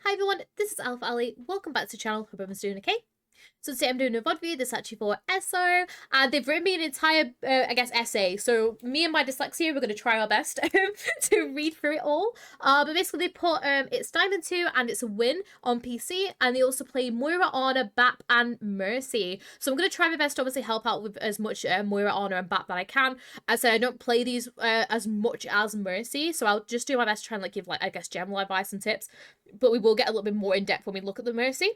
Hi everyone, this is Alpha Ali. Welcome back to the channel. Hope everyone's doing okay. So today I'm doing a VOD video. This is actually for SO, and they've written me an entire, essay. So me and my dyslexia, we're going to try our best to read through it all. But basically they put, it's Diamond 2 and it's a win on PC, and they also play Moira, Honor, BAP, and Mercy. So I'm going to try my best to obviously help out with as much Moira, Honor, and BAP that I can. As I said, I don't play these as much as Mercy, so I'll just do my best to try and give, I guess, general advice and tips. But we will get a little bit more in depth when we look at the Mercy.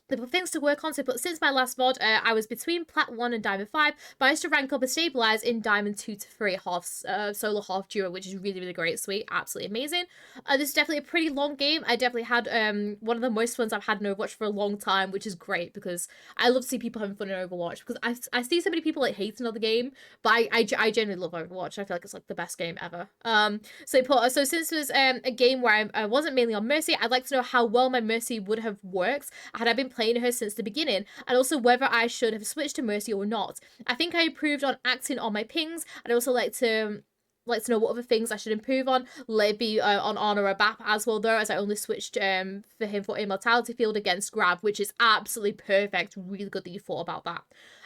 They put things to work on, so but since my last VOD, I was between Plat 1 and Diamond 5, but I used to rank up and stabilize in Diamond 2 to 3, half solo, half duo, which is really, really great, sweet, absolutely amazing. This is definitely a pretty long game. I definitely had one of the most funs I've had in Overwatch for a long time, which is great, because I love to see people having fun in Overwatch, because I see so many people like hating on the game, but I genuinely love Overwatch. I feel like it's like the best game ever. So since it was a game where I wasn't mainly on Mercy, I'd like to know how well my Mercy would have worked had I been playing her since the beginning, and also whether I should have switched to Mercy or not. I think I improved on acting on my pings. I'd also like to know what other things I should improve on. Let it be on Honor or BAP as well, though, as I only switched for him for Immortality Field against Grab, which is absolutely perfect. Really good that you thought about that.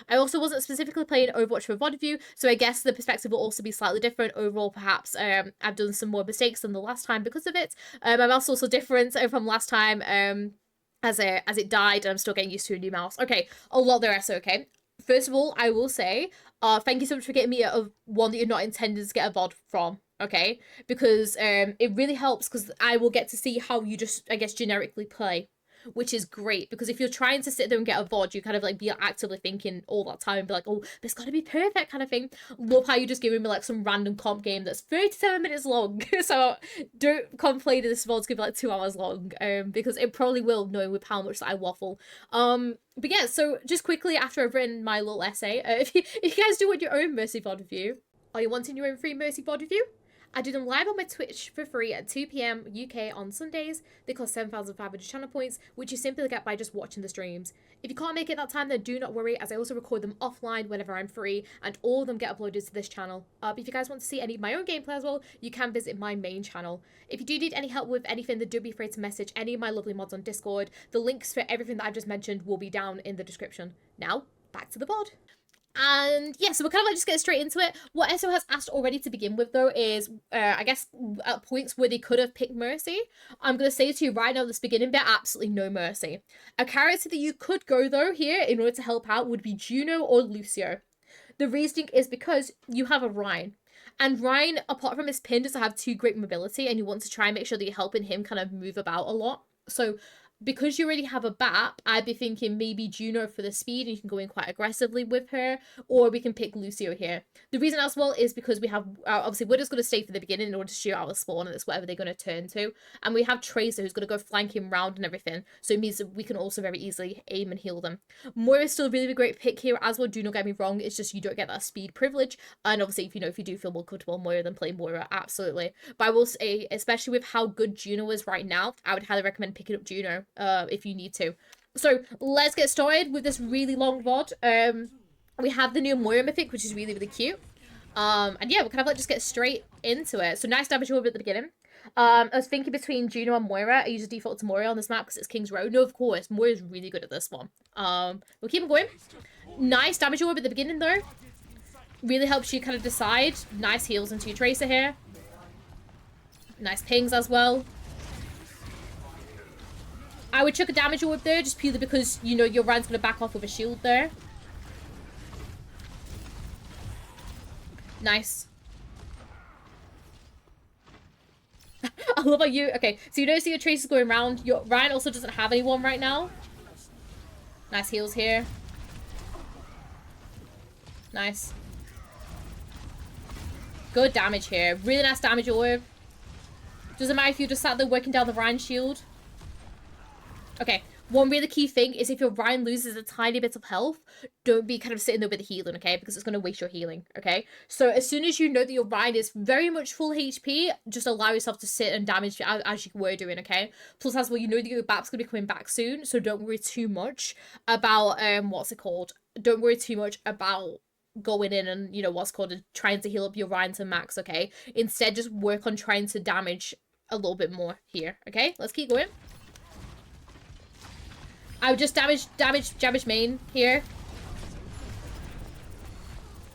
I also wasn't specifically playing Overwatch for VOD view, so I guess the perspective will also be slightly different. Overall, perhaps I've done some more mistakes than the last time because of it. My mouse also different from last time. As it died, and I'm still getting used to a new mouse. Okay, a lot there, so okay. First of all, I will say, thank you so much for getting me a one that you're not intended to get a VOD from, okay? Because it really helps, because I will get to see how you just, I guess, generically play, which is great, because if you're trying to sit there and get a VOD, you kind of like be actively thinking all that time and be like, oh, this gotta be perfect kind of thing. Love how you're just giving me like some random comp game that's 37 minutes long. So don't complain that this VOD's gonna be like 2 hours long, because it probably will, knowing with how much that I waffle. But yeah, so just quickly after I've written my little essay, if you guys do want your own Mercy VOD review, are you wanting your own free Mercy VOD review? I do them live on my Twitch for free at 2 PM UK on Sundays. They cost 7,500 channel points, which you simply get by just watching the streams. If you can't make it that time, then do not worry, as I also record them offline whenever I'm free, and all of them get uploaded to this channel. But if you guys want to see any of my own gameplay as well, you can visit my main channel. If you do need any help with anything, then do be afraid to message any of my lovely mods on Discord. The links for everything that I've just mentioned will be down in the description. Now, back to the VOD. And yeah, so we're kind of like just get straight into it. What SO has asked already to begin with, though, is I guess at points where they could have picked Mercy. I'm going to say to you right now, this beginning bit, absolutely no Mercy. A character that you could go, though, here in order to help out would be Juno or Lucio. The reasoning is because you have a Ryan. And Ryan, apart from his pin, does have 2 great mobility, and you want to try and make sure that you're helping him kind of move about a lot. So because you already have a BAP, I'd be thinking maybe Juno for the speed, and you can go in quite aggressively with her, or we can pick Lucio here. The reason as well is because we have, obviously, Widow's going to stay for the beginning in order to shoot out the spawn, and it's whatever they're going to turn to. And we have Tracer, who's going to go flanking round and everything, so it means that we can also very easily aim and heal them. Moira's still a really, really great pick here as well, do not get me wrong, it's just you don't get that speed privilege, and obviously, if you do feel more comfortable Moira, then play Moira, absolutely. But I will say, especially with how good Juno is right now, I would highly recommend picking up Juno, if you need to. So let's get started with this really long VOD. We have the new Moira mythic, which is really, really cute. And yeah, we'll kind of like just get straight into it. So nice damage orb at the beginning. I was thinking between Juno and Moira. I usually default to Moira on this map because it's King's Row. No, of course, Moira's really good at this one. We'll keep it going. Nice damage orb at the beginning, though. Really helps you kind of decide. Nice heals into your Tracer here. Nice pings as well. I would chuck a damage orb there, just purely because, your Ryan's going to back off with a shield there. Nice. I love how you... Okay, so you don't see your Tracer's going around. Your Ryan also doesn't have anyone right now. Nice heals here. Nice. Good damage here. Really nice damage orb. Doesn't matter if you just sat there working down the Ryan shield. Okay, one really key thing is if your Ryan loses a tiny bit of health, don't be kind of sitting there with the healing, okay? Because it's going to waste your healing, okay? So as soon as you know that your Ryan is very much full HP, just allow yourself to sit and damage as you were doing, okay? Plus, as well, you know that your BAP's going to be coming back soon, so don't worry too much about, what's it called? Don't worry too much about going in and, trying to heal up your Ryan to max, okay? Instead, just work on trying to damage a little bit more here, okay? Let's keep going. I would just damage main here.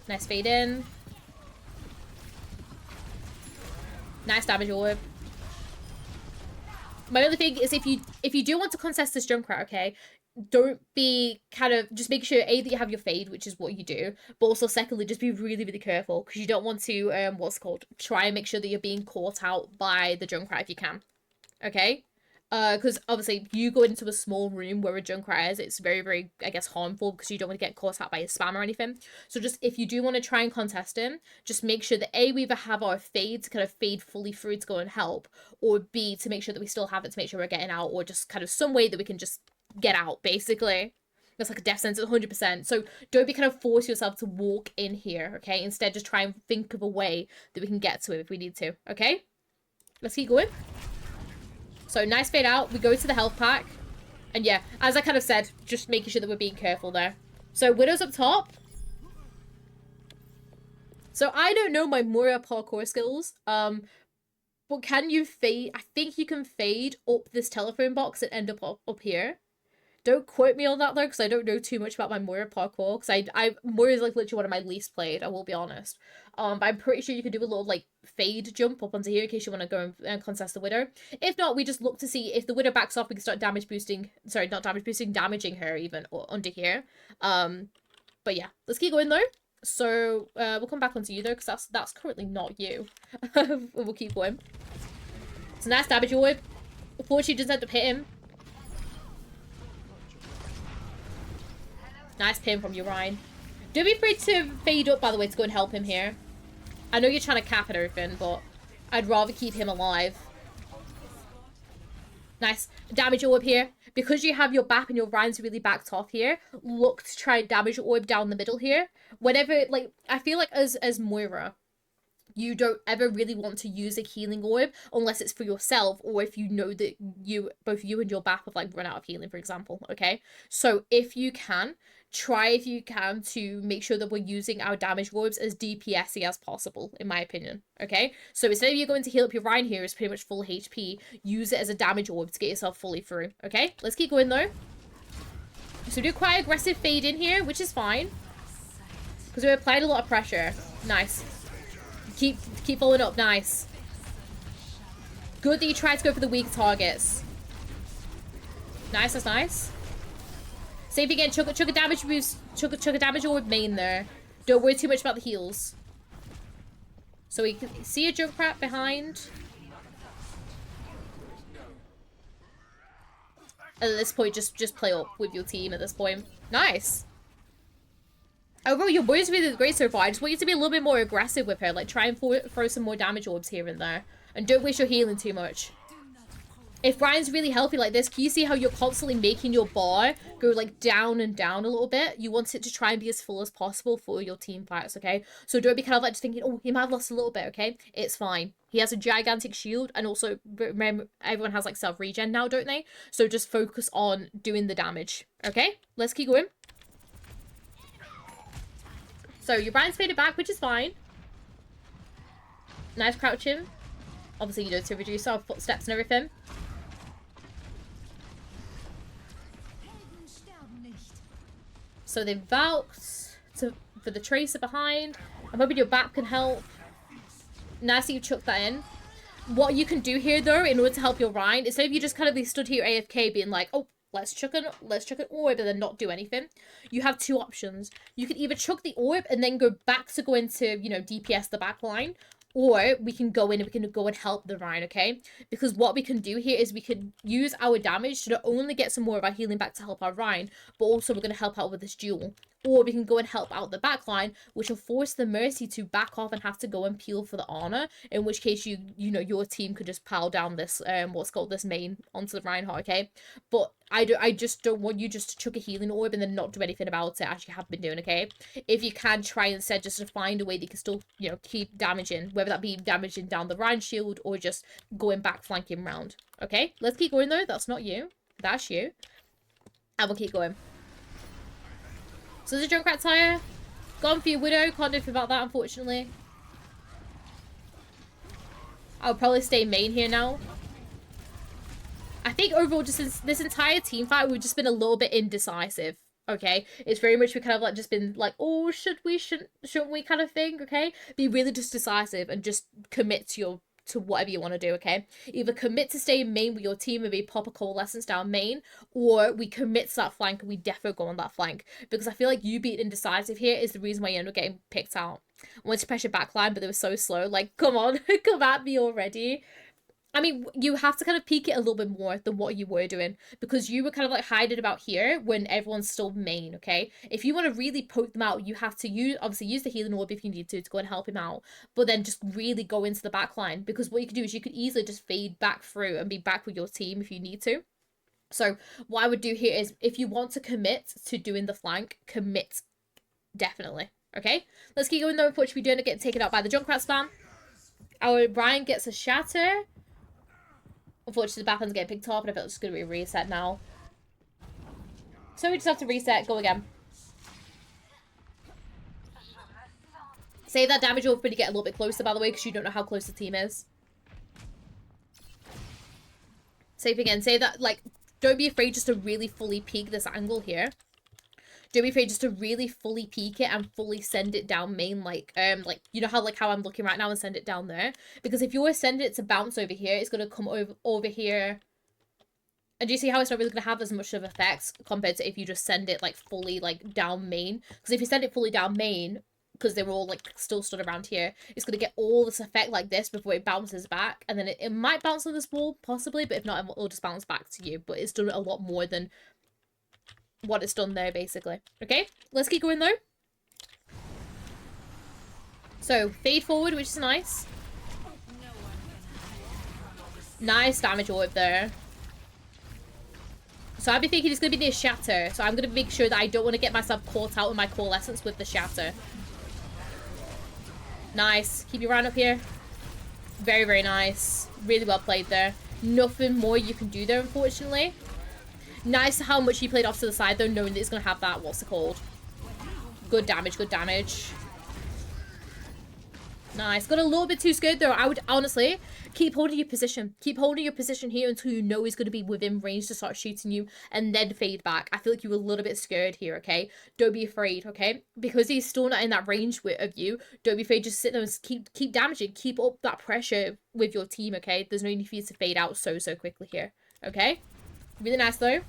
Nice fade in. Nice damage orb. My other thing is if you do want to contest this Junkrat, okay, don't be kind of, just make sure A, that you have your fade, which is what you do, but also secondly, just be really, really careful, because you don't want to, try and make sure that you're being caught out by the Junkrat if you can, okay? Because obviously if you go into a small room where a Junkrat is, it's very, very, I guess, harmful because you don't want to get caught out by a spam or anything. So just, if you do want to try and contest him, just make sure that A, we either have our fade to kind of fade fully through to go and help, or B, to make sure that we still have it to make sure we're getting out, or just kind of some way that we can just get out, basically. It's like a death sentence, 100%. So don't be kind of force yourself to walk in here, okay? Instead, just try and think of a way that we can get to it if we need to, okay? Let's keep going. So nice fade out. We go to the health pack. And yeah, as I kind of said, just making sure that we're being careful there. So Widow's up top. So I don't know my Moira parkour skills. But can you fade? I think you can fade up this telephone box and end up here. Don't quote me on that though, because I don't know too much about my Moira parkour. Because Moira is like literally one of my least played, I will be honest. But I'm pretty sure you can do a little like fade jump up onto here in case you want to go and contest the Widow. If not, we just look to see if the Widow backs off, we can start damaging her even under here. But yeah, let's keep going though. So we'll come back onto you though, because that's currently not you. We'll keep going. It's a nice damage orb. Unfortunately, doesn't end up hitting. Nice pin from you, Ryan. Don't be afraid to fade up, by the way, to go and help him here. I know you're trying to cap and everything, but I'd rather keep him alive. Nice. Damage orb here. Because you have your BAP and your Ryan's really backed off here, look to try and damage orb down the middle here. Whenever, like, I feel like as Moira, you don't ever really want to use a healing orb unless it's for yourself, or if you know that both you and your BAP have like run out of healing, for example, okay? So if you can, try to make sure that we're using our damage orbs as DPS-y as possible, in my opinion, okay? So instead of you going to heal up your Ryan here, is pretty much full HP, use it as a damage orb to get yourself fully through, okay? Let's keep going though. So we do quite aggressive fade in here, which is fine, because we're applying a lot of pressure. Nice. Keep following up. Nice. Good that you tried to go for the weak targets. Nice, that's nice. Same thing again, chuck a damage boost, chuck a damage orb main there. Don't worry too much about the heals. So we can see a Junkrat behind. And at this point, just play up with your team at this point. Nice. Overall, your boy's really great so far. I just want you to be a little bit more aggressive with her. Like, try and throw some more damage orbs here and there. And don't waste your healing too much. If Ryan's really healthy like this, can you see how you're constantly making your bar go, like, down and down a little bit? You want it to try and be as full as possible for your team fights, okay? So don't be kind of, like, just thinking, oh, he might have lost a little bit, okay? It's fine. He has a gigantic shield, and also, remember, everyone has, like, self-regen now, don't they? So just focus on doing the damage, okay? Let's keep going. So your Ryan's faded back, which is fine. Nice crouching. Obviously, you know, to reduce our footsteps and everything. So they've vouched for the tracer behind. I'm hoping your BAP can help. Nice that you chucked that in. What you can do here, though, in order to help your Ryan, instead of you just kind of be stood here AFK being like, oh, let's chuck an orb and then not do anything. You have two options. You can either chuck the orb and then go back to go into, you know, DPS the back line, or we can go in and we can go and help the Ryan, okay? Because what we can do here is we can use our damage to not only get some more of our healing back to help our Ryan, but also we're going to help out with this duel. Or we can go and help out the backline, which will force the Mercy to back off and have to go and peel for the honor. In which case, you know, your team could just pile down this, this main onto the Reinhardt, okay? But I just don't want you just to chuck a healing orb and then not do anything about it as you have been doing, okay? If you can, try instead just to find a way that you can still, you know, keep damaging, whether that be damaging down the Ryan shield or just going back flanking round, okay? Let's keep going though. That's not you. That's you. And we'll keep going. So there's a Junkrat tire. Gone for your Widow. Can't do anything about that, unfortunately. I'll probably stay main here now. I think overall, just this entire team fight, we've just been a little bit indecisive. Okay, it's very much we kind of like just been like, oh, shouldn't we kind of thing. Okay, be really just decisive and just commit to whatever you want to do. Okay, either commit to stay main with your team and be pop a coalescence down main, or we commit to that flank and we defo go on that flank, because I feel like you being indecisive here is the reason why you end up getting picked out. I wanted to pressure backline, but they were so slow. Like, come on, come at me already. I mean, you have to kind of peek it a little bit more than what you were doing, because you were kind of like hiding about here when everyone's still main, okay? If you want to really poke them out, you have to obviously use the healing orb if you need to go and help him out, but then just really go into the back line, because what you could do is you could easily just fade back through and be back with your team if you need to. So what I would do here is, if you want to commit to doing the flank, commit, definitely, okay? Let's keep going though. Unfortunately, we don't get taken out by the Junkrat spam. Our Ryan gets a shatter. Unfortunately, the Batman's getting picked up, and I feel it's going to be a reset now. So we just have to reset, go again. Save that damage orb when you get a little bit closer, by the way, because you don't know how close the team is. Save again. Save that, like, don't be afraid just to really fully peek this angle here. Don't be afraid just to really fully peek it and fully send it down main, like you know how I'm looking right now, and send it down there. Because if you were sending it to bounce over here, it's gonna come over here. And do you see how it's not really gonna have as much of effects compared to if you just send it like fully like down main? Because if you send it fully down main, because they were all like still stood around here, it's gonna get all this effect like this before it bounces back, and then it might bounce on this wall possibly, but if not, it'll just bounce back to you. But it's done a lot more than what it's done there, basically. Okay, let's keep going though. So fade forward, which is nice. Nice damage orb there. So I'd be thinking it's gonna be near shatter, so I'm gonna make sure that I don't want to get myself caught out with my coalescence with the shatter. Nice. Keep your round up here. Very, very nice. Really well played there. Nothing more you can do there, unfortunately. Nice how much he played off to the side, though, knowing that he's going to have that, what's it called? Good damage, good damage. Nice. Got a little bit too scared, though. I would, honestly, keep holding your position. Keep holding your position here until you know he's going to be within range to start shooting you, and then fade back. I feel like you were a little bit scared here, okay? Don't be afraid, okay? Because he's still not in that range of you, don't be afraid. Just sit there and keep damaging. Keep up that pressure with your team, okay? There's no need for you to fade out so quickly here, okay? Really nice, though.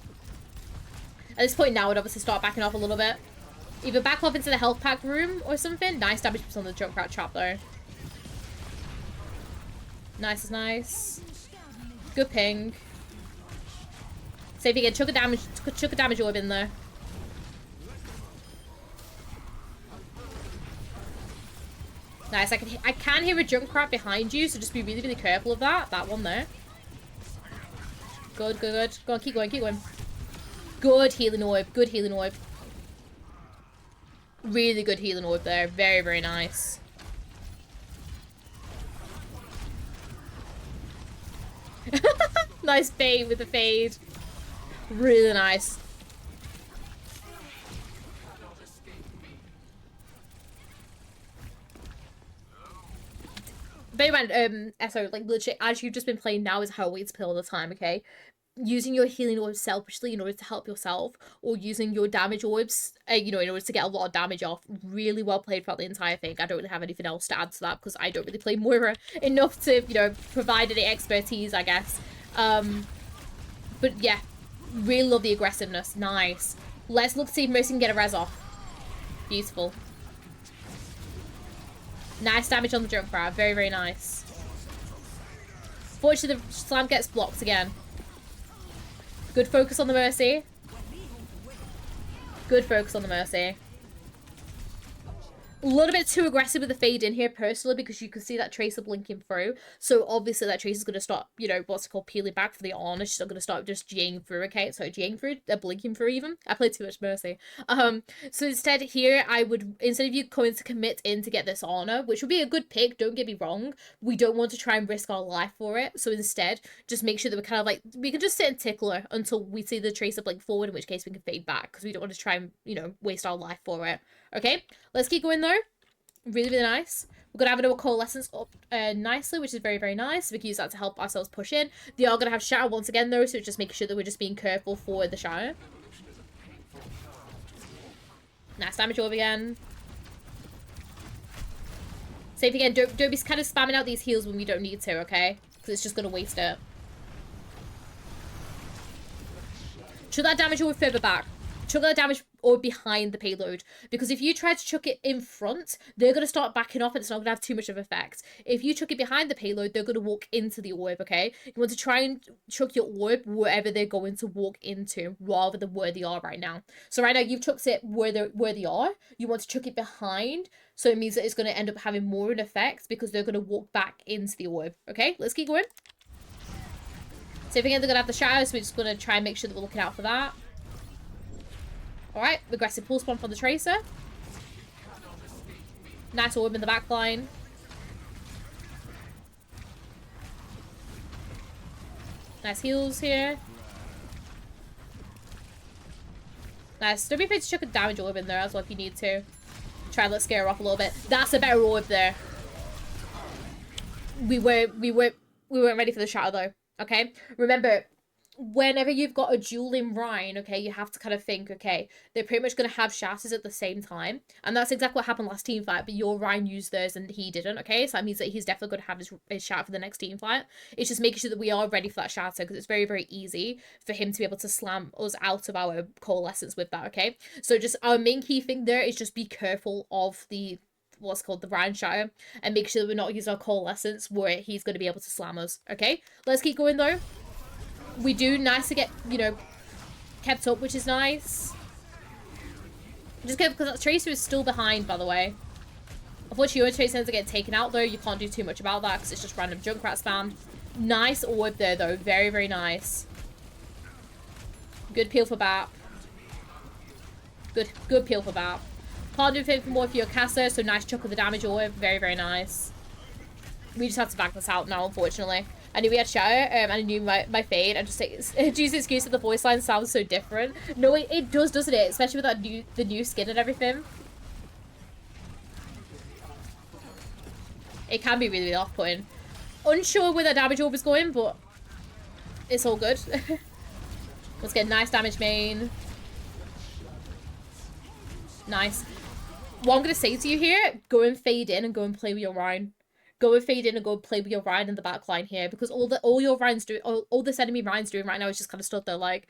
At this point now, I'd obviously start backing off a little bit. Either back off into the health pack room or something. Nice damage on the Junkrat trap, though. Nice is nice. Good ping. Save again. Chuck a damage orb in there. Nice. I can hear a Junkrat behind you, so just be really, really careful of that. That one there. Good, good, good. Go on, keep going, keep going. Good healing orb. Good healing orb. Really good healing orb there. Very, very nice. Nice bait with the fade. Really nice. Bear in mind, SO, like, legit, as you've just been playing now is how we play all the time, okay? Using your healing orbs selfishly in order to help yourself, or using your damage orbs, you know, in order to get a lot of damage off. Really well played throughout the entire thing. I don't really have anything else to add to that, because I don't really play Moira enough to, you know, provide any expertise, I guess. But yeah, really love the aggressiveness. Nice. Let's look to see if Mercy can get a res off. Beautiful. Nice damage on the Junkrat. Very, very nice. Fortunately, the slam gets blocked again. Good focus on the Mercy. Good focus on the Mercy. A little bit too aggressive with the fade in here, personally, because you can see that Tracer blinking through. So, obviously, that Tracer's going to start, you know, what's it called, peeling back for the honor. She's not going to start just G-ing through, okay? So, G-ing through, blinking through, even. I played too much Mercy. So, instead, here, I would, instead of you going to commit in to get this honor, which would be a good pick, don't get me wrong, we don't want to try and risk our life for it. So, instead, just make sure that we're kind of like, we can just sit and tickle her until we see the Tracer blink forward, in which case we can fade back, because we don't want to try and, you know, waste our life for it. Okay? Let's keep going, though. Really, really nice. We're going to have another Coalescence up nicely, which is very, very nice. We can use that to help ourselves push in. They are going to have Shatter once again, though, so just making sure that we're just being careful for the Shatter. Nice damage over again. Same again, don't be kind of spamming out these heals when we don't need to, okay? Because it's just going to waste it. Chuck that damage over further back. Chuck that damage or behind the payload. Because if you try to chuck it in front, they're going to start backing off and it's not going to have too much of an effect. If you chuck it behind the payload, they're going to walk into the orb, okay? You want to try and chuck your orb wherever they're going to walk into, rather than where they are right now. So right now, you've chucked it where they are. You want to chuck it behind, so it means that it's going to end up having more of an effect because they're going to walk back into the orb, okay? Let's keep going. So if again, they're going to have the shadow, so we're just going to try and make sure that we're looking out for that. Alright, aggressive pulse bomb from the Tracer. Nice orb in the back line. Nice heals here. Nice. Don't be afraid to chuck a damage orb in there as well if you need to. Try and let's scare her off a little bit. That's a better orb there. We weren't ready for the shatter though. Okay? Remember, whenever you've got a dueling Rhine, okay, you have to kind of think, okay, they're pretty much going to have shatters at the same time. And that's exactly what happened last team fight, but your Rhine used theirs and he didn't, okay? So that means that he's definitely going to have his shatter for the next team fight. It's just making sure that we are ready for that shatter because it's very, very easy for him to be able to slam us out of our coalescence with that, okay? So just our main key thing there is just be careful of the what's called the Rhine shatter and make sure that we're not using our coalescence where he's going to be able to slam us, okay? Let's keep going though. We do nice to get, you know, kept up, which is nice. Just careful because that Tracer is still behind, by the way. Unfortunately, your Tracer ends up getting taken out, though. You can't do too much about that because it's just random Junkrat spam. Nice orb there, though. Very, very nice. Good peel for BAP. Good peel for BAP. Can't do anything more for your caster, so nice chuck of the damage orb. Very, very nice. We just have to back this out now, unfortunately. I knew we had Shatter, and I knew my fade. I just say, use the excuse that the voice line sounds so different. No, it does, doesn't it? Especially with that the new skin and everything. It can be really, really off-putting. Unsure where the damage orb is going, but it's all good. Let's get nice damage main. Nice. What I'm going to say to you here, go and fade in and go and play with your Rhine. Go and fade in and go and play with your Rhine in the back line here because all your Rhine's doing, all this enemy Rhine's doing right now is just kind of stood there like,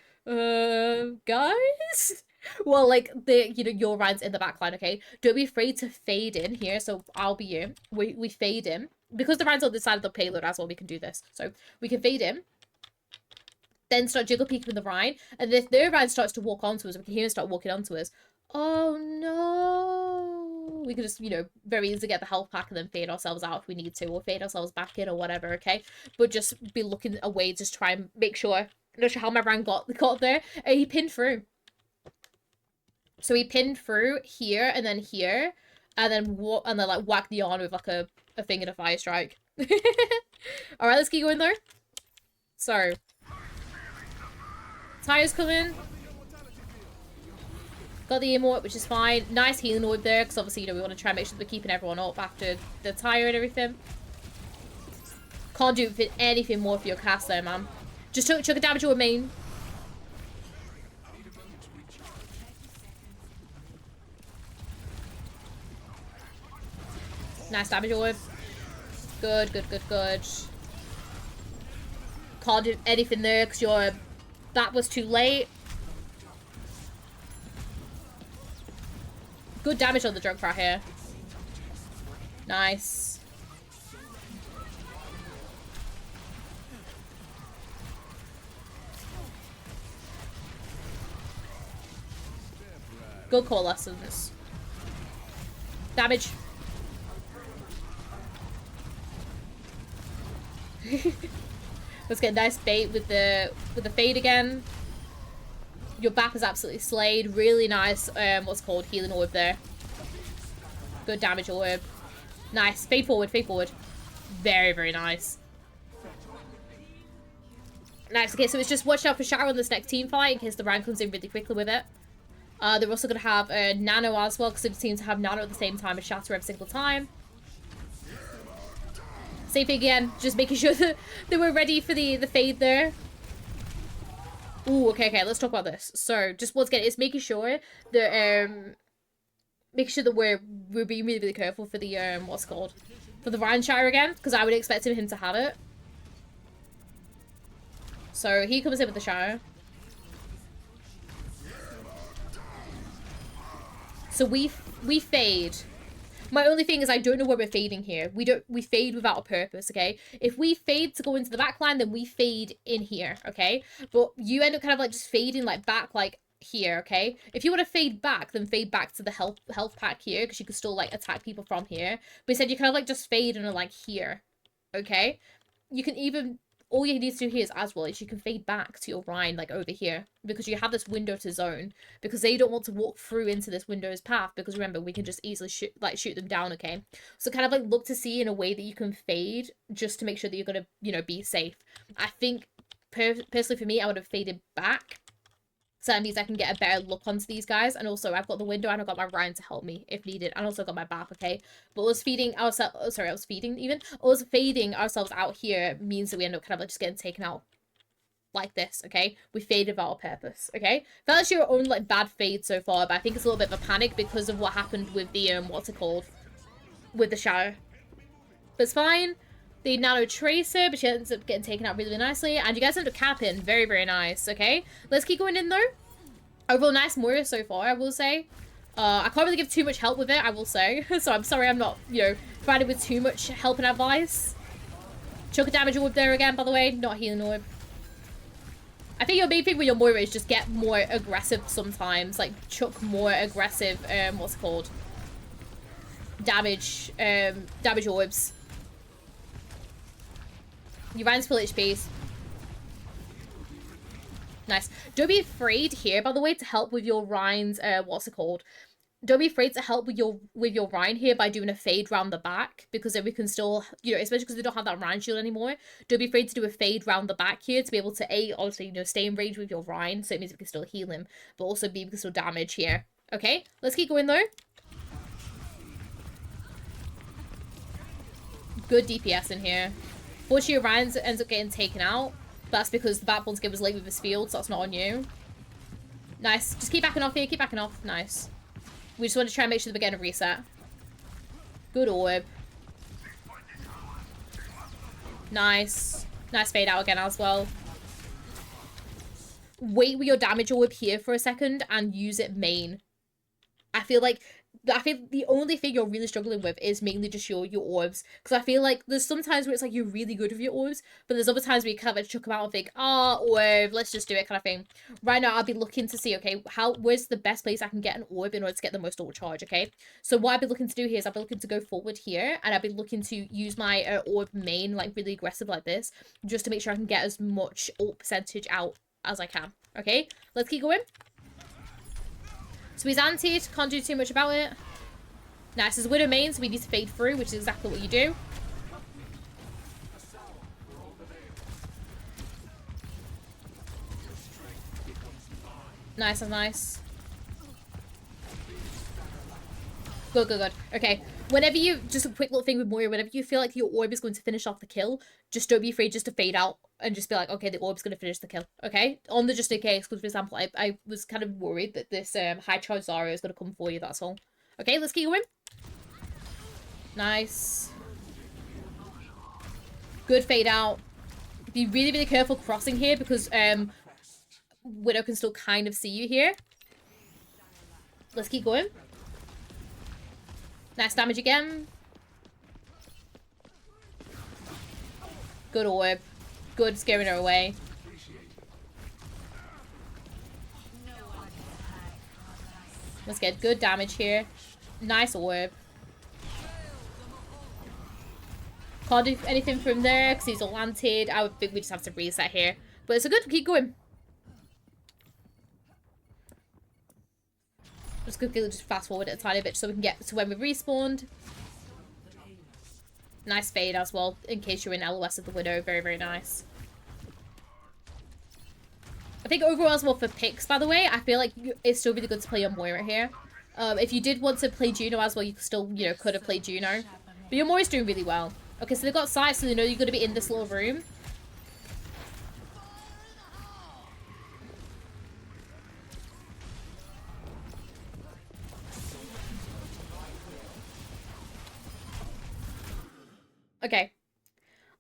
guys? Well, like, your Rhine's in the back line, okay? Don't be afraid to fade in here, so I'll be you. We fade in. Because the Rhine's on this side of the payload as well, we can do this. So, we can fade in. Then start jiggle peeking with the Rhine. And if their Rhine starts to walk onto us, we can hear him start walking onto us. Oh, no. We could just, very easily get the health pack and then fade ourselves out if we need to. Or fade ourselves back in or whatever, okay? But just be looking away, just try and make sure. I'm not sure how my Rhine got there. He pinned through. So he pinned through here and then here. And then like whack the on with like a thing and a fire strike. Alright, let's keep going though. So. Tire's coming. Got the emote, which is fine. Nice healing orb there, because obviously, we want to try and make sure that we're keeping everyone up after the tire and everything. Can't do anything more for your cast though, man. Just chuck a damage orb main. Nice damage orb. Good. Can't do anything there, because that was too late. Good damage on the Junkrat here. Nice. Good core lessons. Damage. Let's get a nice bait with the fade again. Your BAP is absolutely slayed. Really nice, what's called healing orb there. Good damage orb. Nice. Fade forward. Very, very nice. Nice. Okay, so it's just watch out for Shatter on this next team fight in case the Rhine comes in really quickly with it. They're also going to have Nano as well because they seem to have Nano at the same time as Shatter every single time. Same thing again, just making sure that we're ready for the fade there. Ooh, okay, let's talk about this. So, just once again, it's making sure that, we're being really, really careful for the, what's it called? For the Ryan Shire again, because I would expect him to have it. So, he comes in with the Shire. So, we fade. My only thing is I don't know where we're fading here. We fade without a purpose, okay? If we fade to go into the back line, then we fade in here, okay? But you end up kind of like just fading like back like here, okay? If you want to fade back, then fade back to the health pack here, because you can still like attack people from here. But instead you kind of like just fade and are like here, okay? You can even, all you need to do here is as well is you can fade back to your Rhine like over here, because you have this window to zone, because they don't want to walk through into this window's path, because remember we can just easily shoot them down, okay? So kind of like look to see in a way that you can fade just to make sure that you're gonna, you know, be safe. I think personally for me I would have faded back, so that means I can get a better look onto these guys. And also, I've got the window and I've got my Ryan to help me if needed. And also got my bath, okay? But us feeding ourselves... Oh, sorry, I was feeding even. Us fading ourselves out here means that we end up kind of like just getting taken out like this, okay? We faded without a purpose, okay? That's your own, like, bad fade so far. But I think it's a little bit of a panic because of what happened with the, what's it called? With the shower. But it's fine. The Nano Tracer, but she ends up getting taken out really, really nicely. And you guys end up capping. Very, very nice, okay? Let's keep going in, though. Overall, nice Moira so far, I will say. I can't really give too much help with it, I will say. So I'm sorry I'm not, you know, provided with too much help and advice. Chuck a damage orb there again, by the way. Not healing orb. I think your main thing with your Moira is just get more aggressive sometimes. Like, chuck more aggressive, what's it called? Damage orbs. You ran full HP. Nice. Don't be afraid here, by the way, to help with your Ryan's, what's it called? Don't be afraid to help with your Ryan here by doing a fade round the back, because then we can still, you know, especially because we don't have that Ryan shield anymore. Don't be afraid to do a fade round the back here to be able to, A, obviously, you know, stay in range with your Ryan, so it means we can still heal him, but also B, we can still damage here. Okay, let's keep going, though. Good DPS in here. Fortunately, your Ryan ends up getting taken out. That's because the backbone skip was late with his field, so that's not on you. Nice. Just keep backing off here. Keep backing off. Nice. We just want to try and make sure that we're getting a reset. Good orb. Nice. Nice fade out again as well. Wait with your damage orb here for a second and use it main. I feel the only thing you're really struggling with is mainly just your orbs. Because I feel like there's some times where it's like you're really good with your orbs, but there's other times where you kind of like chuck them out and think, oh, orb, let's just do it kind of thing. Right now, I'll be looking to see, okay, where's the best place I can get an orb in order to get the most ult charge, okay? So what I'll be looking to do here is I'll be looking to go forward here, and I'll be looking to use my orb main, like really aggressive like this, just to make sure I can get as much ult percentage out as I can, okay? Let's keep going. So he's antied, can't do too much about it. Nice, as Widow main, so we need to fade through, which is exactly what you do. Nice, that's nice. Good, good, good. Okay, whenever you, just a quick little thing with Moira, whenever you feel like your orb is going to finish off the kill, just don't be afraid just to fade out and just be like, okay, the orb's going to finish the kill, okay? On the just in case, because for example, I was kind of worried that this high charge Zarya is going to come for you, that's all. Okay, let's keep going. Nice. Good fade out. Be really, really careful crossing here because Widow can still kind of see you here. Let's keep going. Nice damage again. Good orb. Good scaring her away. Let's get good damage here. Nice orb. Can't do anything from there because he's all anted. I would think we just have to reset here. But it's a good, keep going. Just quickly just fast forward it a tiny bit so we can get to when we respawned. Nice fade as well, in case you're in LOS of the Widow. Very, very nice. I think overall as well for picks, by the way, I feel like it's still really good to play on Moira here. If you did want to play Juno as well, you still, you know, could have played Juno. But your Moira's doing really well. Okay, so they've got sight, so they know you're going to be in this little room. Okay.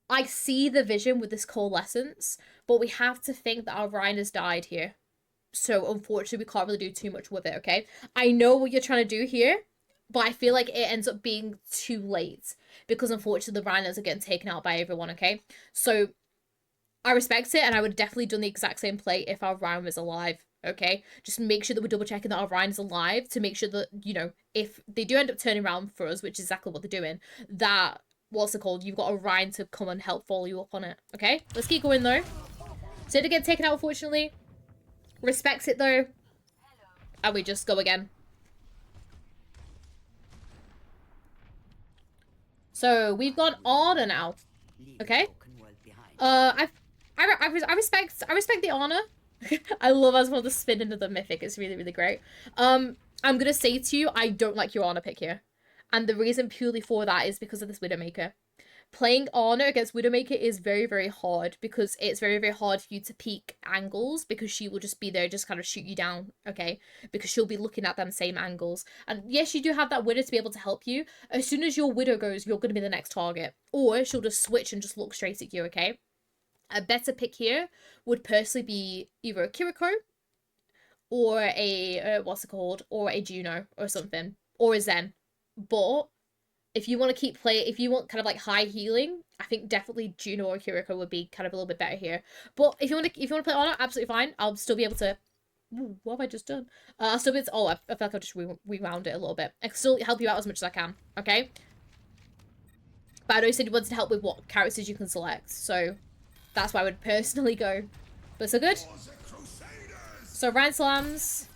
I see the vision with this coalescence, but we have to think that our Ryan has died here. So, unfortunately, we can't really do too much with it, okay? I know what you're trying to do here, but I feel like it ends up being too late. Because, unfortunately, the Rhinos are getting taken out by everyone, okay? So, I respect it, and I would have definitely done the exact same play if our Ryan was alive, okay? Just make sure that we're double checking that our Ryan is alive to make sure that, you know, if they do end up turning around for us, which is exactly what they're doing, that, what's it called? You've got a Ryan to come and help follow you up on it, okay? Let's keep going, though. So to get taken out, unfortunately. Respects it, though. And we just go again. So, we've got Honor now. Okay? I respect the Honor. I love as well the spin into the mythic. It's really, really great. I'm gonna say to you, I don't like your Honor pick here. And the reason purely for that is because of this Widowmaker. Playing Honor against Widowmaker is very, very hard because it's very, very hard for you to peek angles because she will just be there, just kind of shoot you down, okay? Because she'll be looking at them same angles. And yes, you do have that Widow to be able to help you. As soon as your Widow goes, you're going to be the next target. Or she'll just switch and just look straight at you, okay? A better pick here would personally be either a Kiriko or a, what's it called? Or a Juno or something. Or a Zen. But if you want to keep play, if you want kind of like high healing, I think definitely Juno or Kiriko would be kind of a little bit better here. But if you want to play Honor, absolutely fine. I'll still be able to. Ooh, what have I just done? I'll still be able to. Oh, I feel like I've just rewound it a little bit. I can still help you out as much as I can. Okay. But I know you said you wanted to help with what characters you can select, so that's why I would personally go. But so good. So Ryan slams.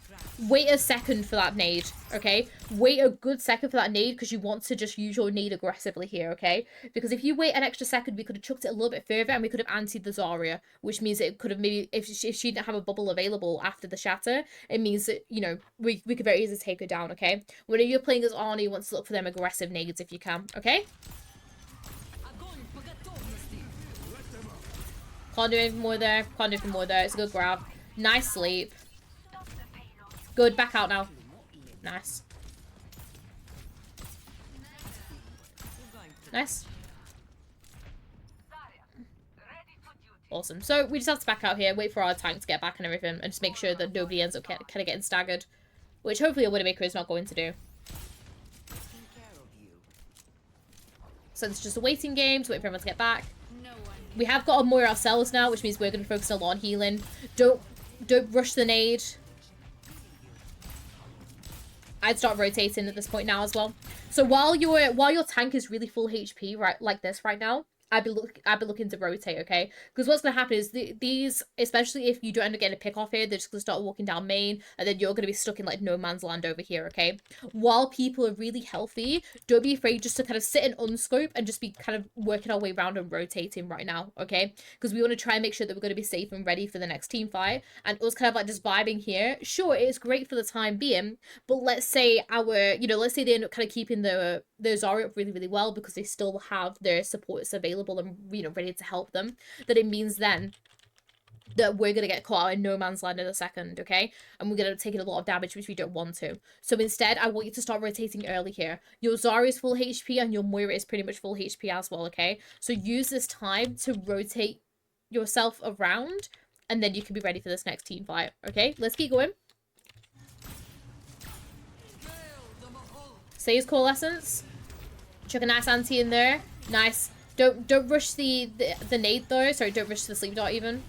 Wait a second for that nade, okay? Wait a good second for that nade because you want to just use your nade aggressively here, okay? Because if you wait an extra second, we could have chucked it a little bit further and we could have antied the Zarya, which means it could have maybe, if she didn't have a bubble available after the shatter, it means that, you know, we could very easily take her down, okay? Whenever you're playing as Arnie, you want to look for them aggressive nades if you can, okay? Can't do anything more there. Can't do anything more there. It's a good grab. Nice sleep. Good, back out now. Nice. Nice. Awesome. So we just have to back out here, wait for our tank to get back and everything, and just make sure that nobody ends up kind of getting staggered. Which hopefully a Widowmaker is not going to do. So it's just a waiting game to wait for everyone to get back. We have got a Moira ourselves now, which means we're going to focus a lot on healing. Don't rush the nade. I'd start rotating at this point now as well. So while your tank is really full HP, right, like this right now, I'd be looking to rotate, okay? Because what's gonna happen is these, especially if you don't end up getting a pick off here, they're just gonna start walking down main, and then you're gonna be stuck in like no man's land over here, okay? While people are really healthy, don't be afraid just to kind of sit and unscope and just be kind of working our way around and rotating right now, okay? Because we want to try and make sure that we're gonna be safe and ready for the next team fight, and us kind of like just vibing here. Sure, it's great for the time being, but let's say let's say they end up kind of keeping the Zarya up really, really well because they still have their supports available and, you know, ready to help them, that it means then that we're going to get caught out in no man's land in a second, okay? And we're going to take a lot of damage, which we don't want to. So instead, I want you to start rotating early here. Your Zarya is full HP and your Moira is pretty much full HP as well, okay? So use this time to rotate yourself around, and then you can be ready for this next team fight, okay? Let's keep going. Say's Coalescence. Chuck a nice anti in there. Nice. Don't rush the nade though. Sorry, don't rush the sleep dart even.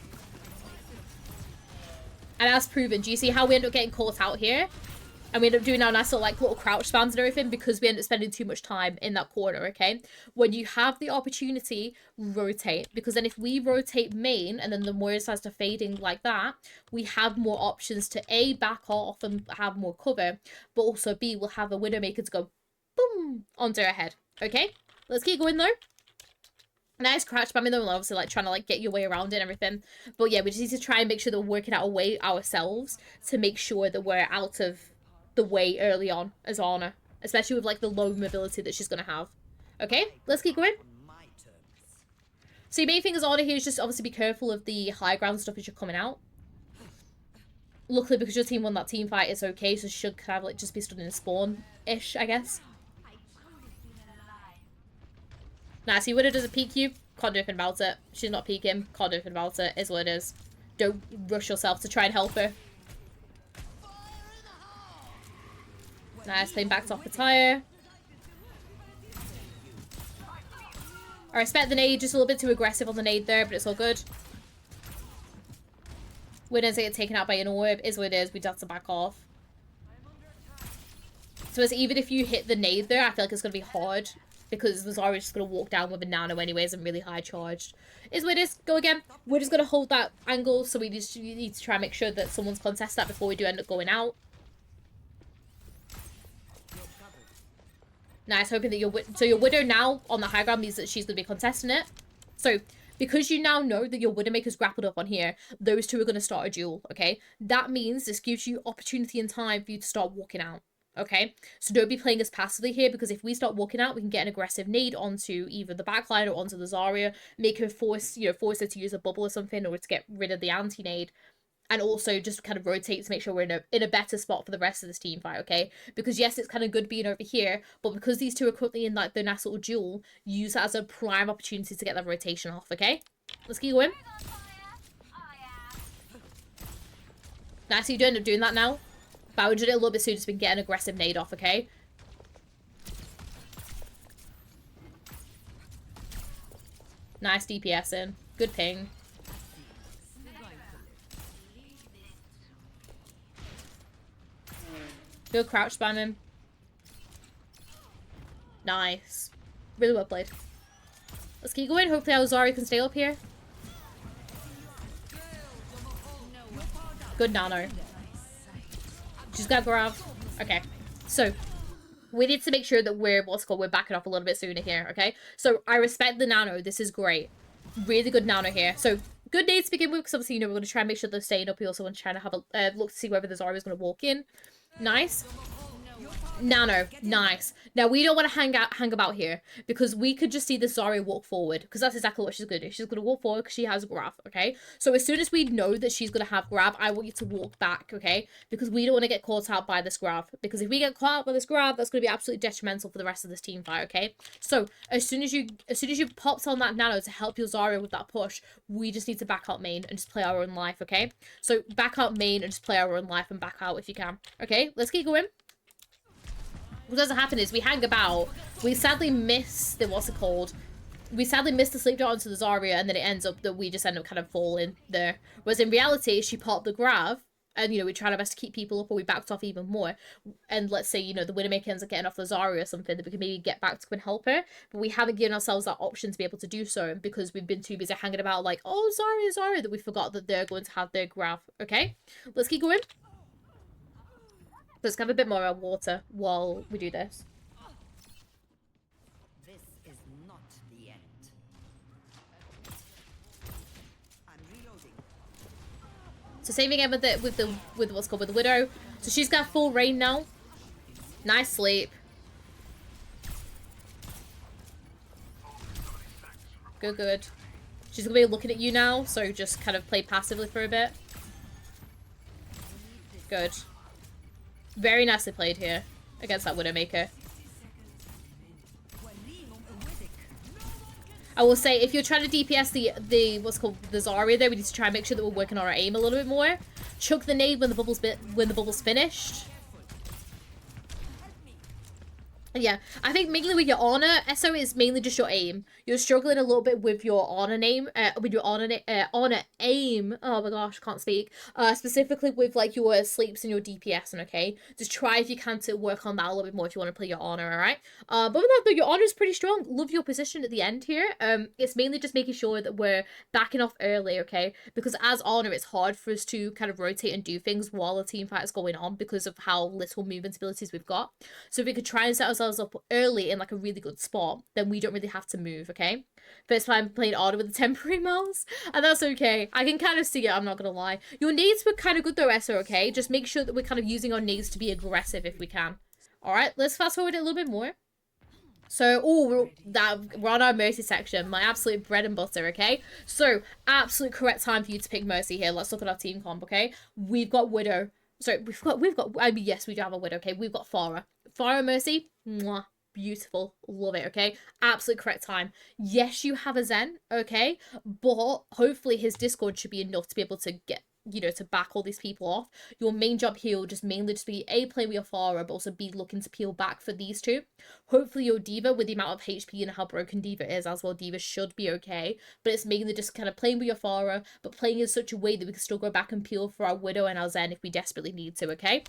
And as proven, do you see how we end up getting caught out here? And we end up doing our nice little like little crouch spams and everything because we end up spending too much time in that corner, okay? When you have the opportunity, rotate. Because then if we rotate main and then the Moira starts to fading like that, we have more options to A, back off and have more cover, but also B, we'll have a Widowmaker to go boom onto her head, okay? Let's keep going though. Nice crouch spamming though, and obviously like trying to like get your way around it and everything. But yeah, we just need to try and make sure that we're working out a way ourselves to make sure that we're out of the way early on as Ana, especially with like the low mobility that she's gonna have. Okay, let's keep going. So your main thing is order here is just obviously be careful of the high ground stuff as you're coming out. Luckily, because your team won that team fight, it's okay. So she should kind of like just be stood in a spawn-ish, I guess. Nah, see, Widow doesn't peek you. Can't do anything about it. She's not peeking. Can't do anything about it. Is what it is. Don't rush yourself to try and help her. Nice, playing back off the tire. I respect the nade, just a little bit too aggressive on the nade there, but it's all good. Widow's gonna get taken out by an orb. Is what it is. We have to back off. So it's even if you hit the nade there, I feel like it's gonna be hard because the Zarya's just gonna walk down with a nano anyways and really high charged. Is what it is. Go again. We're just gonna hold that angle, so we need to try and make sure that someone's contest that before we do end up going out. Nice, hoping that your Widow now on the high ground means that she's going to be contesting it. So, because you now know that your Widowmaker's grappled up on here, those two are going to start a duel, okay? That means this gives you opportunity and time for you to start walking out, okay? So don't be playing as passively here, because if we start walking out, we can get an aggressive nade onto either the backline or onto the Zarya, make her force her to use a bubble or something, or to get rid of the anti-nade. And also just kind of rotate to make sure we're in a better spot for the rest of this team fight, okay? Because yes, it's kind of good being over here, but because these two are currently in like their nice little duel, use that as a prime opportunity to get that rotation off, okay? Let's keep going. Nice, you do end up doing that now. But I would do it a little bit sooner so we can get an aggressive nade off, okay? Nice DPS in. Good ping. Good crouch spamming. Nice. Really well played. Let's keep going. Hopefully our Zarya can stay up here. Good nano. She's got grab. Okay. So, we need to make sure that we're backing off a little bit sooner here, okay? So, I respect the nano. This is great. Really good nano here. So, good nades to begin with, because obviously, we're going to try and make sure they're staying up. We also want to try to have a look to see whether the Zarya is going to walk in. Nice. Nano. Nice. Now, we don't want to hang about here, because we could just see the Zarya walk forward, because that's exactly what she's going to do. She's going to walk forward because she has grab, okay? So as soon as we know that she's going to have grab, I want you to walk back, okay? Because we don't want to get caught out by this grab, because if we get caught out by this grab, that's going to be absolutely detrimental for the rest of this team fight, okay? So as soon as you popped on that nano to help your Zarya with that push, we just need to back out main and just play our own life, okay? So back out main and just play our own life and back out if you can, okay? Let's keep going. What doesn't happen is we hang about. We sadly miss the we sadly miss the sleep dart onto the Zarya, and then it ends up that we just end up kind of falling there. Whereas in reality, she popped the grab, and we tried our best to keep people up, or we backed off even more. And let's say the Widowmaker ends up getting off the Zarya or something, that we can maybe get back to and help her. But we haven't given ourselves that option to be able to do so, because we've been too busy hanging about like, oh, Zarya, that we forgot that they're going to have their grab. Okay, let's keep going. Let's have a bit more water while we do this. This is not the end. I'm reloading. So same again with the Widow. So she's got full rain now. Nice sleep. Good. She's gonna be looking at you now, so just kind of play passively for a bit. Good. Very nicely played here against that Widowmaker. I will say, if you're trying to DPS the Zarya there, we need to try and make sure that we're working on our aim a little bit more. Chuck the nade when the bubble's finished. Yeah, I think mainly with your honor, SO is mainly just your aim. You're struggling a little bit with your honor aim. Oh my gosh, can't speak. Specifically with like your sleeps and your DPS, and okay, just try if you can to work on that a little bit more if you want to play your honor, all right? But with that though, your honor is pretty strong. Love your position at the end here. It's mainly just making sure that we're backing off early, okay? Because as honor, it's hard for us to kind of rotate and do things while a team fight is going on because of how little movement abilities we've got. So if we could try and set ourselves up early in like a really good spot, then we don't really have to move, okay? First time playing Order with the temporary mouse, and that's okay. I can kind of see it, I'm not gonna lie. Your nades were kind of good though, Esther, okay? Just make sure that we're kind of using our nades to be aggressive if we can. Alright, let's fast forward it a little bit more. So, oh, we're on our Mercy section. My absolute bread and butter, okay? So, absolute correct time for you to pick Mercy here. Let's look at our team comp, okay? We've got Widow. Sorry, I mean, yes, we do have a Widow, okay? We've got Pharah. Pharah Mercy, mwah, beautiful. Love it, okay? Absolute correct time. Yes, you have a Zen, okay? But hopefully his Discord should be enough to be able to get, you know, to back all these people off. Your main job here will just mainly just be A, playing with your Pharah, but also B, looking to peel back for these two. Hopefully your D.Va, with the amount of HP and how broken D.Va is as well, D.Va should be okay. But it's mainly just kind of playing with your Pharah, but playing in such a way that we can still go back and peel for our Widow and our Zen if we desperately need to, okay?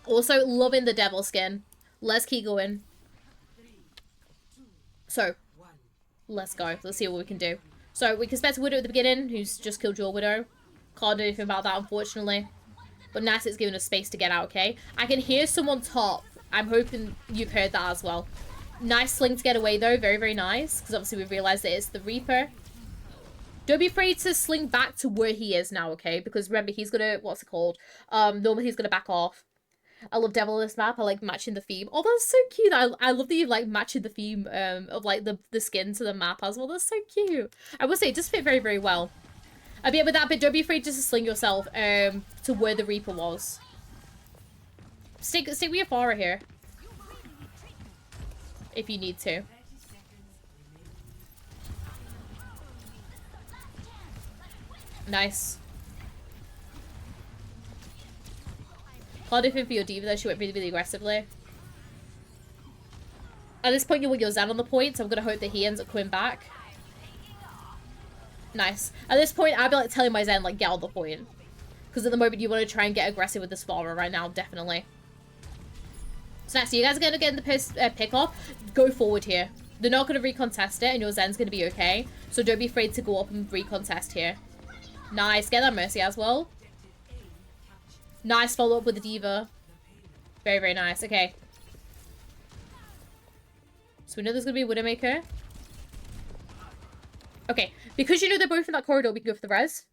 Also, loving the Devil skin. Let's keep going. So, let's go. Let's see what we can do. So, we can expect a Widow at the beginning, who's just killed your Widow. Can't do anything about that, unfortunately. But nice, it's giving us space to get out, okay? I can hear someone top. I'm hoping you've heard that as well. Nice sling to get away, though. Very, very nice. Because obviously we've realised that it's the Reaper. Don't be afraid to sling back to where he is now, okay? Because remember, he's gonna... What's it called? Normally he's gonna back off. I love Devil on this map. I like matching the theme. Oh, that's so cute. I love that you like matching the theme of like the skin to the map as well. That's so cute. I will say it does fit very, very well. A bit with that, but don't be afraid just to sling yourself to where the Reaper was. Stick with your Pharah here. If you need to. Nice. Can't do anything for your D.Va though, she went really, really aggressively. At this point you want your Zen on the point, so I'm gonna hope that he ends up coming back. Nice. At this point, I'd be like telling my Zen, like, get on the point. Because at the moment, you want to try and get aggressive with this Pharah right now, definitely. So next, you guys are going to get in the pick off. Go forward here. They're not going to recontest it, and your Zen's going to be okay. So don't be afraid to go up and recontest here. Nice. Get that Mercy as well. Nice follow-up with the D.Va. Very, very nice. Okay. So we know there's going to be a Widowmaker. Okay, because you know they're both in that corridor, we can go for the res.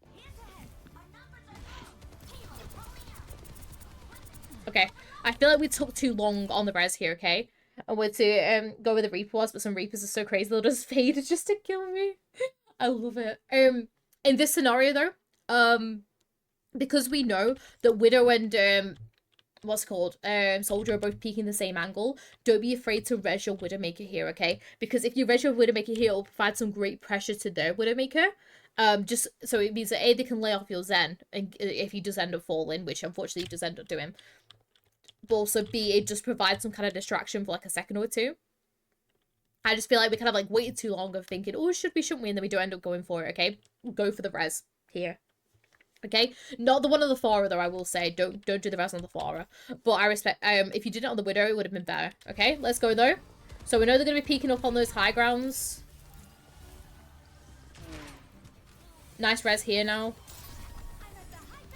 Okay, I feel like we took too long on the res here, okay? I went to go where the Reaper was, but some Reapers are so crazy, they'll just fade just to kill me. I love it. In this scenario, though, because we know that Widow and, what's it called? Soldier are both peeking the same angle. Don't be afraid to res your Widowmaker here, okay? Because if you res your Widowmaker here, it'll provide some great pressure to their Widowmaker. Just so it means that A, they can lay off your Zen and if he does end up falling, which unfortunately he does end up doing. But also B, it just provides some kind of distraction for like a second or two. I just feel like we kind of like waited too long of thinking, oh, should we, shouldn't we? And then we don't end up going for it, okay? Go for the res here. Okay, not the one on the Pharah though, I will say. Don't do the res on the Pharah. But I respect, if you did it on the Widow, it would have been better. Okay, let's go though. So we know they're going to be peeking up on those high grounds. Nice res here now.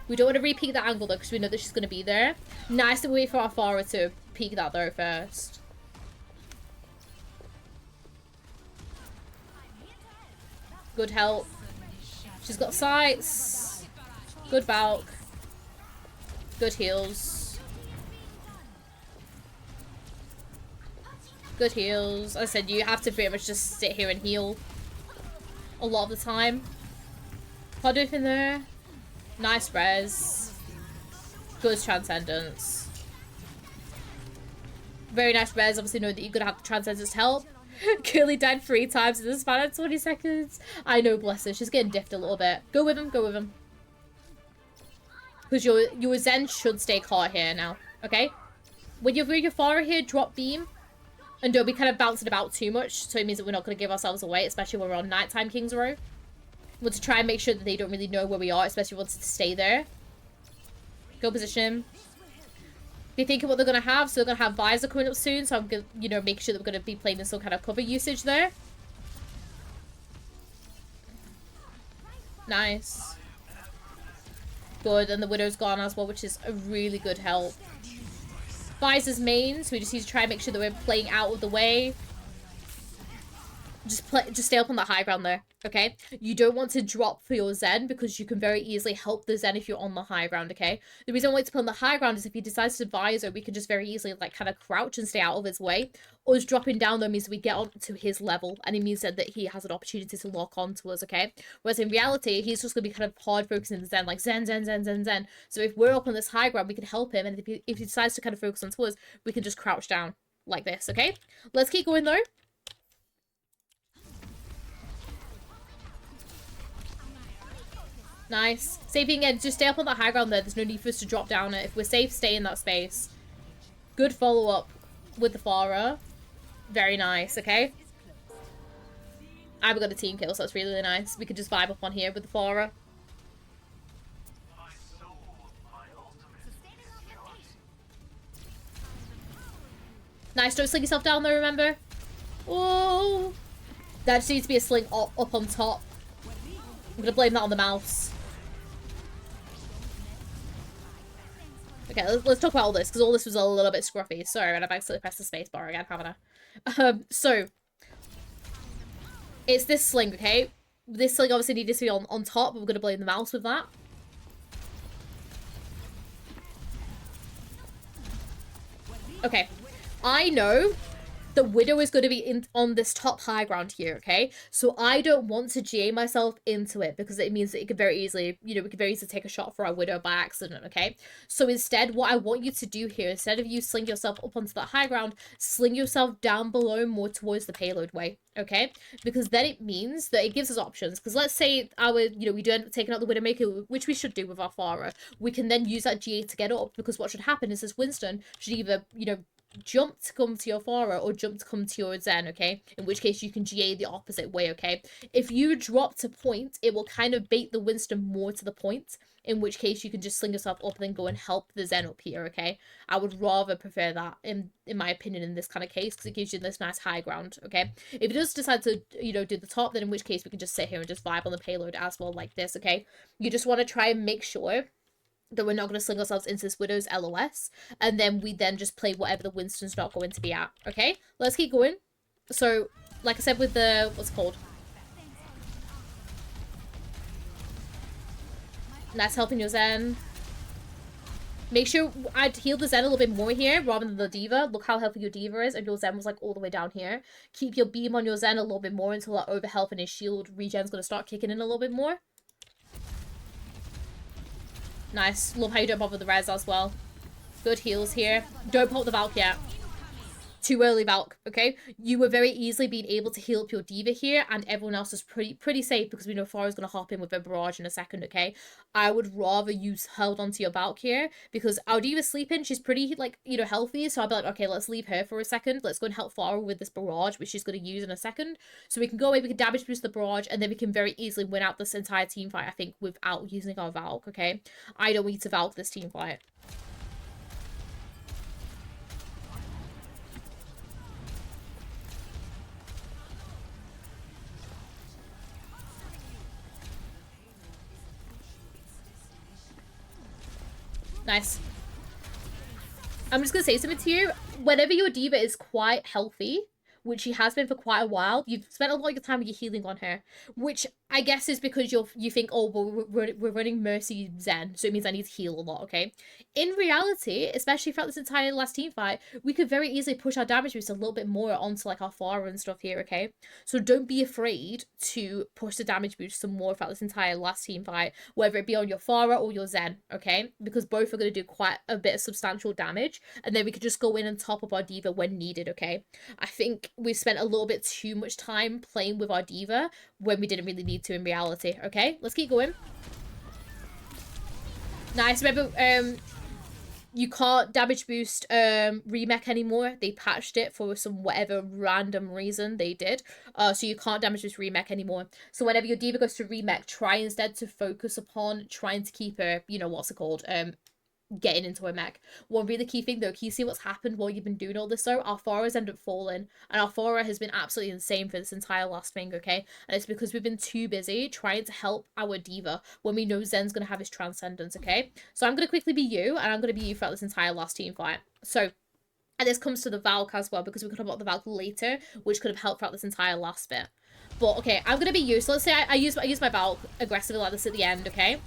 We don't want to repeat that angle though, because we know that she's going to be there. Nice to wait for our Pharah to peek that though first. Good help. She's got sights. Good Valk. Good heals. Good heals. As I said, you have to pretty much just sit here and heal a lot of the time. Can't do anything there. Nice res. Good transcendence. Very nice res. Obviously know that you're gonna have the transcendence to help. Curly died 3 times in the span of 20 seconds. I know, bless her. She's getting diffed a little bit. Go with him. Go with him. Because your Zen should stay caught here now. Okay? When you're your Pharah here, drop beam. And don't be kind of bouncing about too much. So it means that we're not going to give ourselves away. Especially when we're on nighttime King's Row. We want to try and make sure that they don't really know where we are. Especially once to stay there. Go position. Be thinking what they're going to have. So they're going to have Visor coming up soon. So I'm going to, you know, make sure that we're going to be playing in some kind of cover usage there. Nice. Good. And the Widow's gone as well, which is a really good help. Visor's main. So we just need to try and make sure that we're playing out of the way. Just stay up on that high ground there, okay? You don't want to drop for your Zen because you can very easily help the Zen if you're on the high ground, okay? The reason I want to put on the high ground is if he decides to visor, we can just very easily like kind of crouch and stay out of his way. Us dropping down though means we get on to his level, and it means that he has an opportunity to lock on to us, okay? Whereas in reality, he's just gonna be kind of hard focusing the Zen, like Zen, Zen, Zen, Zen, Zen. So if we're up on this high ground, we can help him, and if he decides to kind of focus on us, we can just crouch down like this, okay? Let's keep going though. Nice. Saving it. Just stay up on that high ground there. There's no need for us to drop down it. If we're safe, stay in that space. Good follow-up with the Farah. Very nice, okay? I've got a team kill, so that's really, really nice. We could just vibe up on here with the Farah. Nice. Don't sling yourself down there, remember? Oh. That just needs to be a sling up on top. I'm gonna blame that on the mouse. Okay, let's talk about all this, because all this was a little bit scruffy. Sorry, and I've accidentally pressed the space bar again, haven't I? So, it's this sling, okay? This sling obviously needed to be on top, but we're going to blame the mouse with that. Okay, I know the Widow is going to be on this top high ground here, okay? So I don't want to GA myself into it because it means that it could very easily, you know, we could very easily take a shot for our Widow by accident, okay? So instead, what I want you to do here, instead of you sling yourself up onto that high ground, sling yourself down below more towards the payload way, okay? Because then it means that it gives us options. Because let's say we do end up taking out the Widowmaker, which we should do with our Farah. We can then use that GA to get up, because what should happen is this Winston should either, jump to come to your Farah or jump to come to your Zen, okay? In which case you can GA the opposite way, okay? If you drop to point, it will kind of bait the Winston more to the point, in which case you can just sling yourself up and then go and help the Zen up here, okay? I would rather prefer that, in my opinion, in this kind of case, because it gives you this nice high ground, okay? If it does decide to, do the top, then in which case we can just sit here and just vibe on the payload as well, like this, okay? You just want to try and make sure that we're not going to sling ourselves into this Widow's LOS, and then we then just play whatever the Winston's not going to be at, okay? Let's keep going. So, like I said with the, what's it called? That's helping your Zen. Make sure I'd heal the Zen a little bit more here, rather than the D.Va. Look how healthy your D.Va is, and your Zen was, like, all the way down here. Keep your beam on your Zen a little bit more until that overhealth and his shield regen's going to start kicking in a little bit more. Nice. Love how you don't bother the res as well. Good heals here. Don't pop the Valk yet. Too early Valk, okay? You were very easily being able to heal up your D.Va here, and everyone else is pretty safe because we know Farah's going to hop in with a barrage in a second, okay? I would rather you held onto your Valk here, because our D.Va's sleeping. She's pretty, like, healthy, so I'd be like, okay, let's leave her for a second. Let's go and help Farah with this barrage, which she's going to use in a second. So we can go away, we can damage boost the barrage, and then we can very easily win out this entire team fight, I think, without using our Valk, okay? I don't need to Valk this team fight. Nice. I'm just going to say something to you. Whenever your D.Va is quite healthy, which she has been for quite a while, you've spent a lot of your time with your healing on her, which I guess is because you think, oh, well, we're running Mercy Zen, so it means I need to heal a lot, okay? In reality, especially throughout this entire last team fight, we could very easily push our damage boost a little bit more onto, like, our Farah and stuff here, okay? So don't be afraid to push the damage boost some more throughout this entire last team fight, whether it be on your Farah or your Zen, okay? Because both are going to do quite a bit of substantial damage, and then we could just go in and top up our D.Va when needed, okay? I think we've spent a little bit too much time playing with our D.Va when we didn't really need to in reality, okay? Let's keep going. Nice. Remember, you can't damage boost remech anymore. They patched it for some whatever random reason they did. So you can't damage boost remech anymore. So whenever your D.Va goes to remech, try instead to focus upon trying to keep her, what's it called? Getting into a mech. One really key thing though, can you see what's happened while you've been doing all this though? Our Farah's ended up falling, and our Farah has been absolutely insane for this entire last thing, okay? And it's because we've been too busy trying to help our D.Va when we know Zen's gonna have his transcendence, okay? So I'm gonna quickly be you, and I'm gonna be you throughout this entire last team fight. So And this comes to the Valk as well, because we could have bought the Valk later, which could have helped throughout this entire last bit. But, okay, I'm going to be used. So let's say I use my Valk aggressively like this at the end, okay?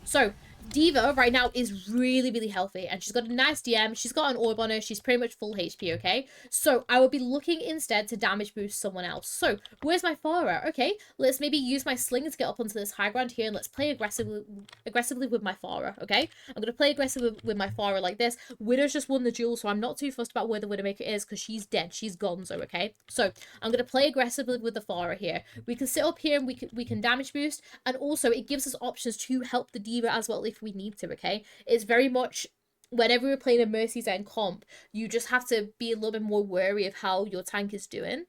So, D.Va right now is really, really healthy, and she's got a nice DM. She's got an orb on her. She's pretty much full HP, okay? So I will be looking instead to damage boost someone else. So where's my Pharah? Okay, let's maybe use my sling to get up onto this high ground here, and let's play aggressively with my Pharah, okay? I'm going to play aggressively with my Pharah like this. Widow's just won the duel, so I'm not too fussed about where the Widowmaker is, because she's dead. She's gonzo, okay? So I'm going to play aggressively with the Pharah here. We can sit up here, and we can damage boost, and also it gives us options to help the D.Va as well if we need to, okay? It's very much, whenever we're playing a Mercy Zen comp, you just have to be a little bit more wary of how your tank is doing.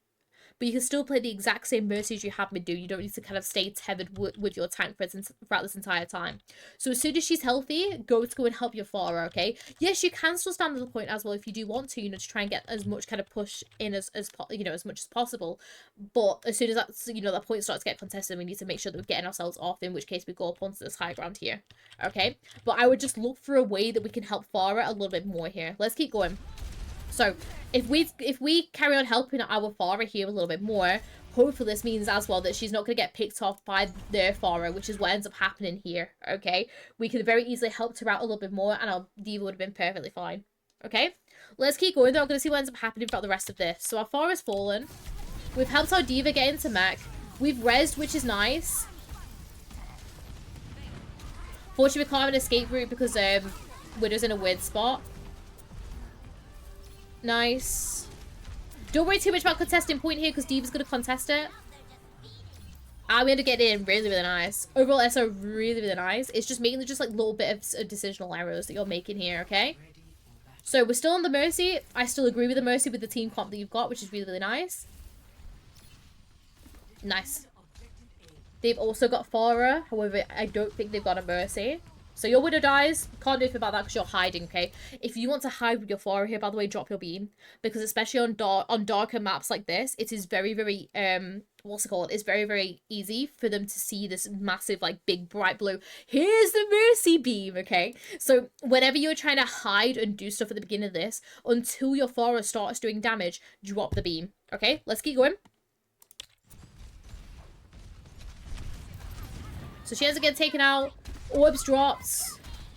But you can still play the exact same Mercies you have me do. You don't need to kind of stay tethered with your tank throughout this entire time. So as soon as she's healthy, go and help your Pharah, okay? Yes, you can still stand at the point as well if you do want to, you know, to try and get as much kind of push in as much as possible. But as soon as that point starts to get contested, we need to make sure that we're getting ourselves off, in which case we go up onto this high ground here, okay? But I would just look for a way that we can help Pharah a little bit more here. Let's keep going. So, if we carry on helping our Pharah here a little bit more, hopefully this means as well that she's not going to get picked off by their Pharah, which is what ends up happening here, okay? We could very easily help her out a little bit more, and our D.Va would have been perfectly fine, okay? Let's keep going, though. I'm going to see what ends up happening throughout the rest of this. So, our Pharah's fallen. We've helped our D.Va get into mech. We've rezzed, which is nice. Fortunately, we can't have an escape route because Widow's in a weird spot. Nice. Don't worry too much about contesting point here, because D.Va's going to contest it. We end up getting in really, really nice. Overall, SO really, really nice. It's just mainly just like little bit of decisional errors that you're making here, okay? So we're still on the Mercy. I still agree with the Mercy with the team comp that you've got, which is really, really nice. Nice. They've also got Pharah. However, I don't think they've got a Mercy. So your Widow dies. Can't do anything about that because you're hiding, okay? If you want to hide with your Pharah here, by the way, drop your beam. Because especially on darker maps like this, it is very, very, what's it called? It's very, very easy for them to see this massive, like, big, bright blue. Here's the Mercy beam, okay? So whenever you're trying to hide and do stuff at the beginning of this, until your Pharah starts doing damage, drop the beam, okay? Let's keep going. So she ends up getting taken out. Orbs dropped.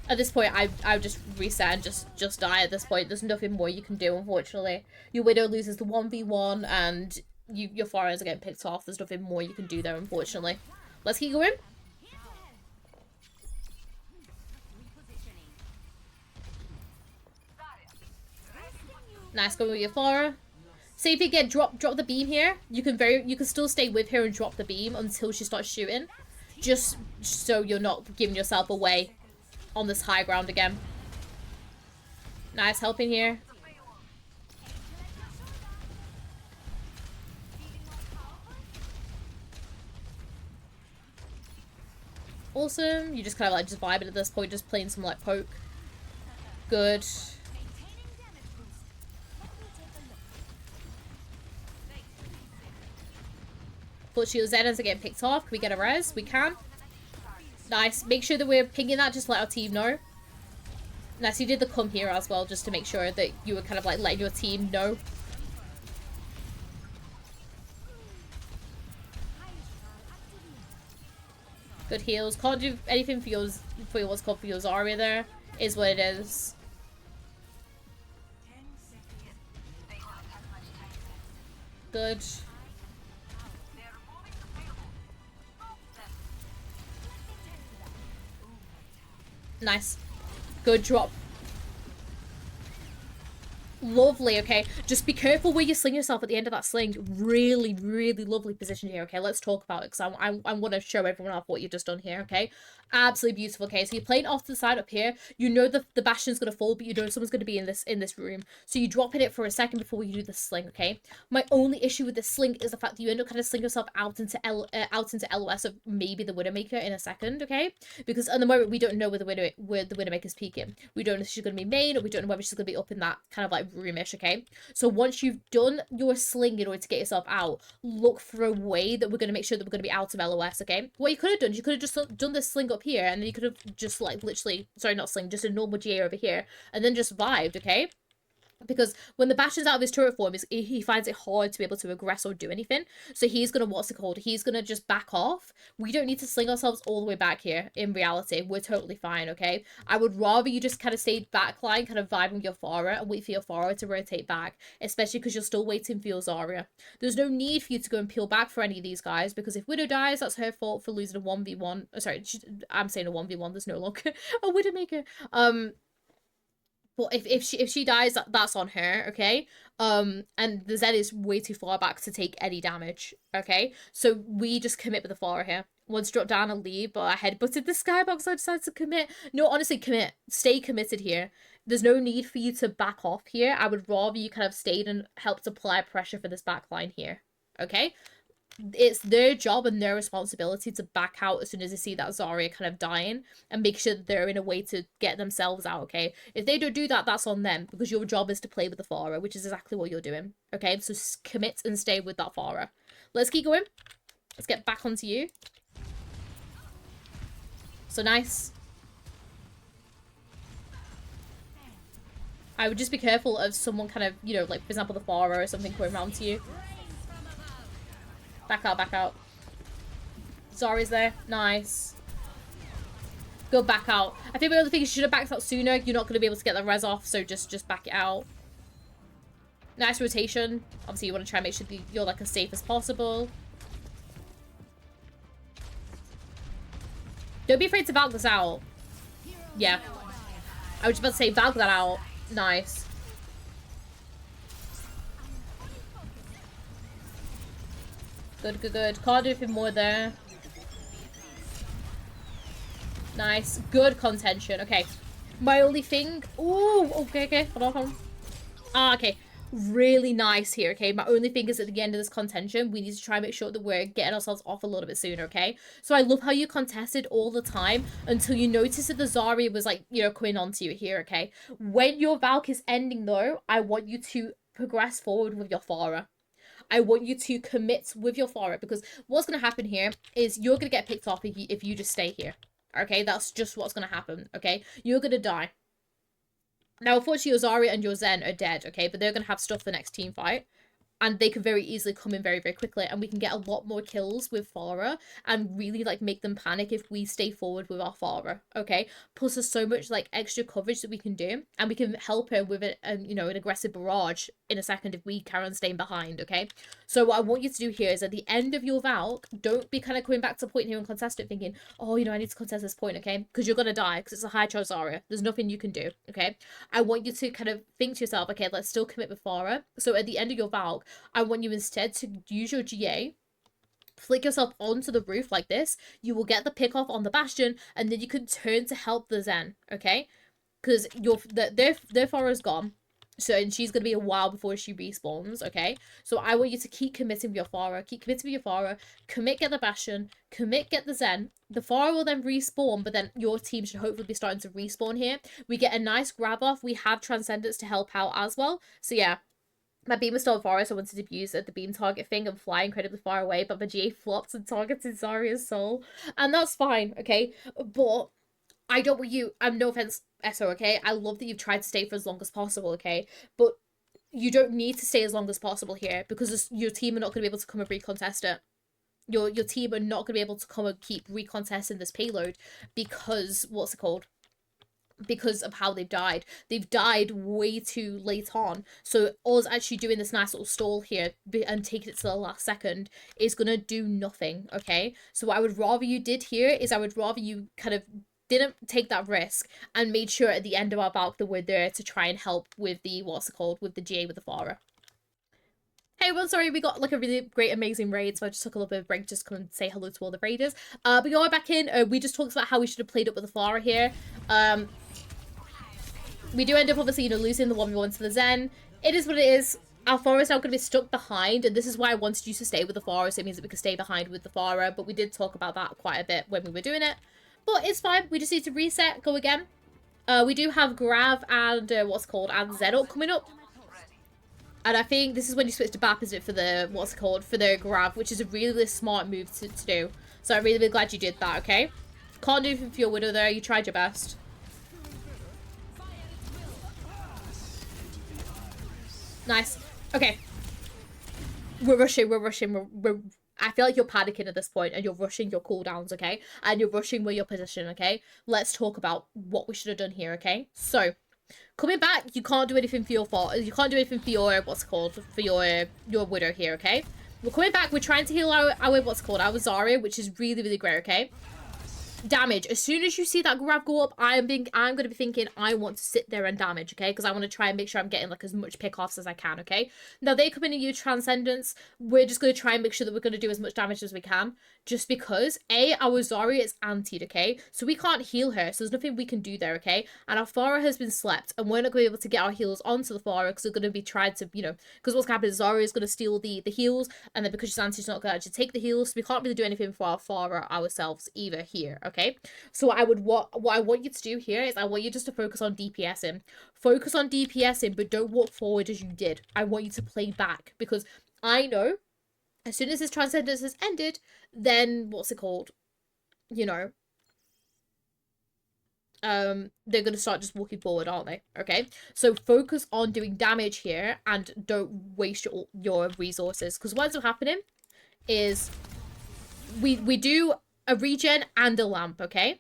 At this point, I would just reset and just die at this point. There's nothing more you can do, unfortunately. Your Widow loses the 1v1 and your Pharahs are getting picked off. There's nothing more you can do there, unfortunately. Let's keep going. Nice going with your Pharah. Say if you get drop the beam here, you can still stay with her and drop the beam until she starts shooting. Just so you're not giving yourself away on this high ground again. Nice helping here. Awesome. You just kind of like just vibing at this point, just playing some like poke. Good. Fortunately, Zenas are getting picked off. Can we get a res? We can. Nice. Make sure that we're pinging that. Just let our team know. Nice. You did the come here as well, just to make sure that you were kind of like letting your team know. Good heals. Can't do anything for what's called for your Zarya there. Is what it is. Good. Nice. Good drop. Lovely, okay. Just be careful where you sling yourself at the end of that sling. Really, really lovely position here, okay? Let's talk about it, because I want to show everyone off what you've just done here, okay? Absolutely beautiful, okay? So you're playing off to the side up here. You know the bastion's going to fall, but you know someone's going to be in this room. So you drop in it for a second before you do the sling, okay? My only issue with the sling is the fact that you end up kind of slinging yourself out into LOS of maybe the Widowmaker in a second, okay? Because at the moment, we don't know where the Widowmaker's peeking. We don't know if she's going to be main, or we don't know whether she's going to be up in that kind of like roomish, okay? So once you've done your sling in order to get yourself out, look for a way that we're going to make sure that we're going to be out of LOS, okay? What you could have done is you could have just done this sling up here, and then you could have just, like, literally, sorry, not sling, just a normal GA over here, and then just vibed, okay? Because when the Bastion's out of his turret form, he finds it hard to be able to aggress or do anything. So he's going to, what's it called? He's going to just back off. We don't need to sling ourselves all the way back here. In reality, we're totally fine, okay? I would rather you just kind of stay backline, kind of vibing with your Pharah and wait for your Pharah to rotate back. Especially because you're still waiting for your Zarya. There's no need for you to go and peel back for any of these guys. Because if Widow dies, that's her fault for losing a 1v1. Oh, sorry, I'm saying a 1v1. There's no longer a Widowmaker. But if she dies, that's on her, okay? And the Zed is way too far back to take any damage, okay? So we just commit with the Pharah here. Once drop down and leave, but I headbutted the skybox, so I decided to commit. No, honestly, commit. Stay committed here. There's no need for you to back off here. I would rather you kind of stayed and helped apply pressure for this backline here, okay? It's their job and their responsibility to back out as soon as they see that Zarya kind of dying and make sure that they're in a way to get themselves out, okay? If they don't do that, that's on them because your job is to play with the Pharah, which is exactly what you're doing, okay? So commit and stay with that Pharah. Let's keep going. Let's get back onto you. So nice. I would just be careful of someone kind of, you know, like, for example, the Pharah or something going around to you. Back out, back out. Zarya's there. Nice. Go back out. I think the other thing is you should have backed out sooner. You're not going to be able to get the res off, so just back it out. Nice rotation. Obviously, you want to try and make sure that you're, like, as safe as possible. Don't be afraid to valk this out. Yeah. I was about to say, valk that out. Nice. Good, good, good. Can't do anything more there. Nice. Good contention. Okay. My only thing... Ooh, okay, okay. Hold on, hold on. Ah, okay. Really nice here, okay? My only thing is at the end of this contention, we need to try and make sure that we're getting ourselves off a little bit sooner, okay? So I love how you contested all the time until you noticed that the Zarya was, like, you know, coming onto you here, okay? When your Valk is ending, though, I want you to progress forward with your Pharah. I want you to commit with your Pharah because what's going to happen here is you're going to get picked off if you just stay here. Okay, that's just what's going to happen, okay? You're going to die. Now, unfortunately, your Zarya and your Zen are dead, okay? But they're going to have stuff for the next team fight. And they can very easily come in very, very quickly. And we can get a lot more kills with Pharah and really, like, make them panic if we stay forward with our Pharah, okay? Plus, there's so much, like, extra coverage that we can do. And we can help her with, you know, an aggressive barrage in a second if we carry on staying behind, okay? So what I want you to do here is at the end of your Valk, don't be kind of coming back to the point here and contest it thinking, oh, you know, I need to contest this point, okay? Because you're going to die because it's a high charge Zarya. There's nothing you can do, okay? I want you to kind of think to yourself, okay, let's still commit with Pharah. So at the end of your Valk, I want you instead to use your GA, flick yourself onto the roof like this. You will get the pick off on the Bastion, and then you can turn to help the Zen, okay? Because their Pharah's gone. So, and she's going to be a while before she respawns, okay? So I want you to keep committing with your Pharah. Keep committing with your Pharah. Commit, get the Bastion. Commit, get the Zen. The Pharah will then respawn, but then your team should hopefully be starting to respawn here. We get a nice grab off. We have Transcendence to help out as well. So yeah. My beam was still far, so I wanted to abuse the beam target thing and fly incredibly far away, but my GA flopped and targeted Zarya's soul. And that's fine, okay? But I don't want you... no offense, SO, okay? I love that you've tried to stay for as long as possible, okay? But you don't need to stay as long as possible here because your team are not going to be able to come and recontest it. Your team are not going to be able to come and keep recontesting this payload because... What's it called? Because of how they've died. They've died way too late on. So us actually doing this nice little stall here and taking it to the last second is going to do nothing, okay? So what I would rather you did here is I would rather you kind of didn't take that risk and made sure at the end of our Valk that we're there to try and help with the, what's it called, with the GA with the Pharah. Hey, well, sorry, we got like a really great, amazing raid, so I just took a little bit of a break just to come and say hello to all the raiders. But we are back in. We just talked about how we should have played up with the Pharah here. We do end up, obviously, you know, losing the 1v1 to the Zen. It is what it is. Our Pharah is now going to be stuck behind, and this is why I wanted you to stay with the Pharah, so it means that we can stay behind with the Pharah, but we did talk about that quite a bit when we were doing it. But it's fine. We just need to reset, go again. We do have Grav and, what's it called, and Zedot coming up. And I think this is when you switch to BAP, is it, for the, what's it called, for the grab, which is a really smart move to do. So I'm really glad you did that, okay? Can't do anything for your widow there. You tried your best. Nice. Okay. We're rushing. I feel like you're panicking at this point and you're rushing your cooldowns, okay? And you're rushing with your position, okay? Let's talk about what we should have done here, okay? So, coming back, you can't do anything for your fault. You can't do anything for your, what's it called, for your widow here, okay? We're coming back. We're trying to heal our what's it called, our Zarya, which is really great, okay? Damage. As soon as you see that grab go up, I'm going to be thinking I want to sit there and damage, okay? Because I want to try and make sure I'm getting like as much pick-offs as I can, okay? Now they come in and use Transcendence. We're just going to try and make sure that we're going to do as much damage as we can. Just because, our Zarya is antied, okay? So we can't heal her, so there's nothing we can do there, okay? And our Pharah has been slept, and we're not going to be able to get our heals onto the Pharah because they're going to be tried to, you know, because what's going to happen is Zarya is going to steal the heals, and then because she's antied, she's not going to actually take the heals, so we can't really do anything for our Pharah ourselves either here, okay? So what I want you to do here is I want you just to focus on DPSing. Focus on DPSing, but don't walk forward as you did. I want you to play back because I know as soon as this Transcendence has ended, then what's it called? You know, they're gonna start just walking forward, aren't they? Okay, so focus on doing damage here and don't waste your resources, because what ends up happening is we do a regen and a lamp, okay?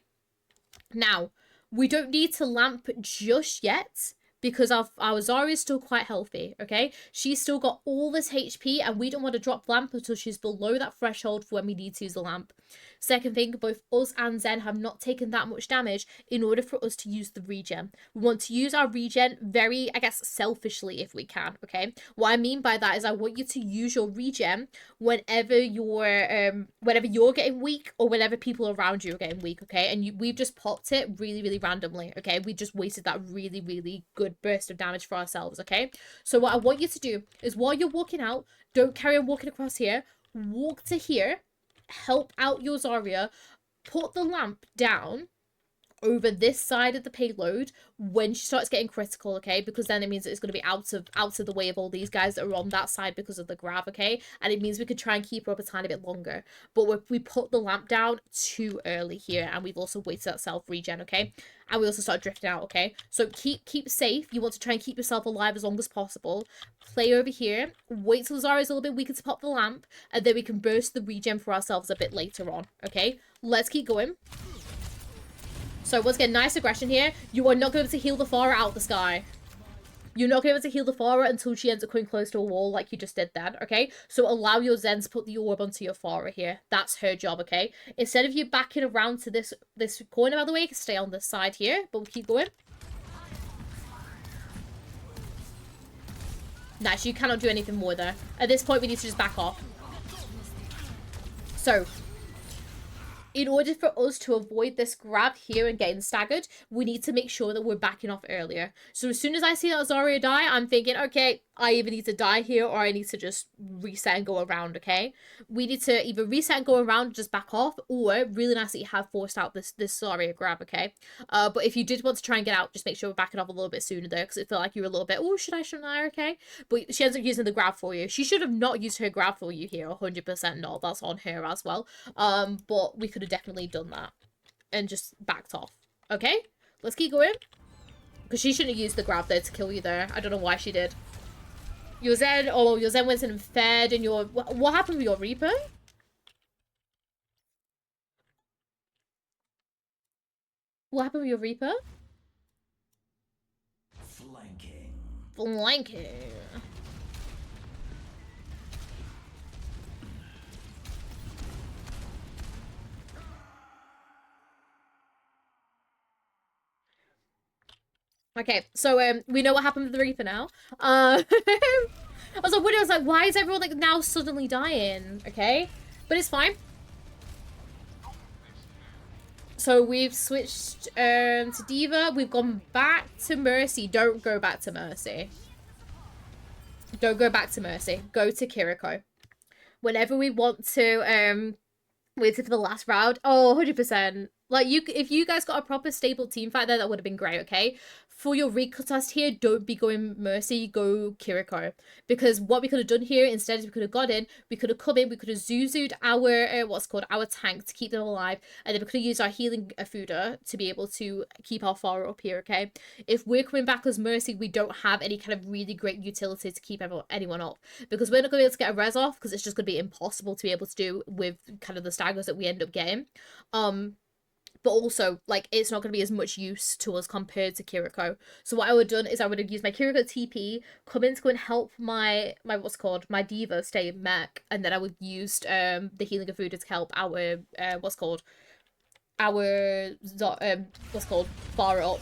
Now, we don't need to lamp just yet because our Zarya is still quite healthy, okay? She's still got all this HP and we don't want to drop lamp until she's below that threshold for when we need to use the lamp. Second thing, both us and Zen have not taken that much damage in order for us to use the regen. We want to use our regen very, I guess, selfishly if we can, okay? What I mean by that is I want you to use your regen whenever you're getting weak or whenever people around you are getting weak, okay? And we've just popped it really randomly, okay? We just wasted that really good burst of damage for ourselves, okay? So what I want you to do is while you're walking out, don't carry on walking across here, walk to here, help out your Zarya, put the lamp down over this side of the payload when she starts getting critical, okay? Because then it means that it's going to be out of the way of all these guys that are on that side because of the grab, okay? And it means we could try and keep her up a tiny bit longer. But we put the lamp down too early here, and we've also wasted that self-regen, okay? And we also start drifting out, okay? So keep safe. You want to try and keep yourself alive as long as possible. Play over here. Wait till Zara's a little bit weaker to pop the lamp, and then we can burst the regen for ourselves a bit later on, okay? Let's keep going. So once again, nice aggression here. You are not going to be able to heal the Pharah out the sky. You're not going to be able to heal the Pharah until she ends up coming close to a wall like you just did then, okay? So allow your Zen to put the orb onto your Pharah here. That's her job, okay? Instead of you backing around to this corner, by the way, you can stay on this side here, but we'll keep going. Nice, you cannot do anything more there. At this point, we need to just back off. So, in order for us to avoid this grab here and getting staggered, we need to make sure that we're backing off earlier. So as soon as I see that Zarya die, I'm thinking, okay, I either need to die here or I need to just reset and go around, okay? We need to either reset and go around and just back off, or really nice that you have forced out this Zarya grab, okay? But if you did want to try and get out, just make sure we're backing off a little bit sooner there, because it felt like you were a little bit, oh, shouldn't I, okay? But she ends up using the grab for you. She should have not used her grab for you here, 100% not. That's on her as well. But we could have definitely done that and just backed off, okay? Let's keep going, because she shouldn't have used the grab there to kill you there. I don't know why she did. Your Zen went in and fed, and your... What happened with your Reaper? What happened with your Reaper? Flanking. Okay, so we know what happened with the Reaper now. I was like, why is everyone like now suddenly dying? Okay, but it's fine. So we've switched to D.Va. We've gone back to Mercy. Don't go back to Mercy. Don't go back to Mercy. Go to Kiriko. Whenever we want to wait for the last round. Oh, 100%. Like, if you guys got a proper stable team fight there, that would have been great, okay? For your recontest here, don't be going Mercy, go Kiriko. Because what we could have done here, instead is we could have got in, we could have come in, we could have Zuzu'd our, our tank to keep them alive, and then we could have used our healing Fuda to be able to keep our Pharah up here, okay? If we're coming back as Mercy, we don't have any kind of really great utility to keep anyone up. Because we're not going to be able to get a res off, because it's just going to be impossible to be able to do with kind of the staggers that we end up getting. But also, like, it's not going to be as much use to us compared to Kiriko. So what I would have done is I would have used my Kiriko TP, come in to go and help my my diva stay mech, and then I would use the healing of food to help our Pharah up.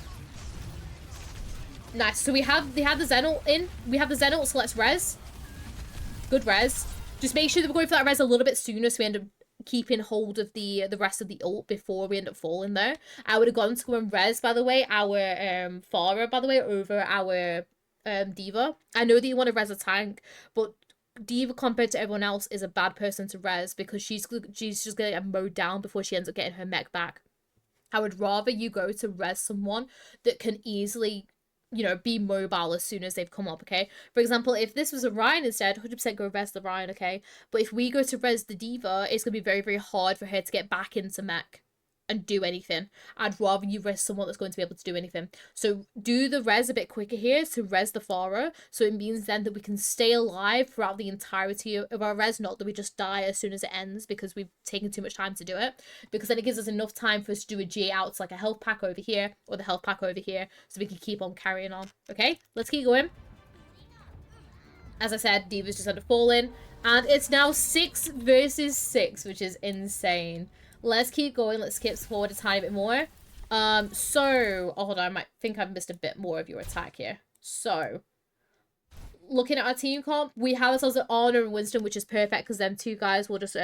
Nice. So they have the Zen ult in. We have the Zen ult, so let's res. Good res. Just make sure that we're going for that res a little bit sooner, so we end up keeping hold of the rest of the ult before we end up falling there. I would have gone to go and res, by the way, our Pharah, by the way, over our diva. I know that you want to res a tank, but diva compared to everyone else is a bad person to res because she's just gonna get mowed down before she ends up getting her mech back. I would rather you go to res someone that can easily, you know, be mobile as soon as they've come up, okay? For example, if this was a Ryan instead, 100% go res the Ryan, okay? But if we go to res the diva, it's going to be very, very hard for her to get back into mech and do anything. I'd rather you res someone that's going to be able to do anything. So do the res a bit quicker here to res the Pharah. So it means then that we can stay alive throughout the entirety of our res, not that we just die as soon as it ends because we've taken too much time to do it. Because then it gives us enough time for us to do a G out to like a health pack over here or the health pack over here so we can keep on carrying on. Okay, let's keep going. As I said, Diva's just under falling. And it's now 6 versus 6, which is insane. Let's keep going. Let's skip forward a tiny bit more. Oh, hold on. I might think I've missed a bit more of your attack here. So, looking at our team comp, we have ourselves an Honor and Winston, which is perfect because them two guys will just,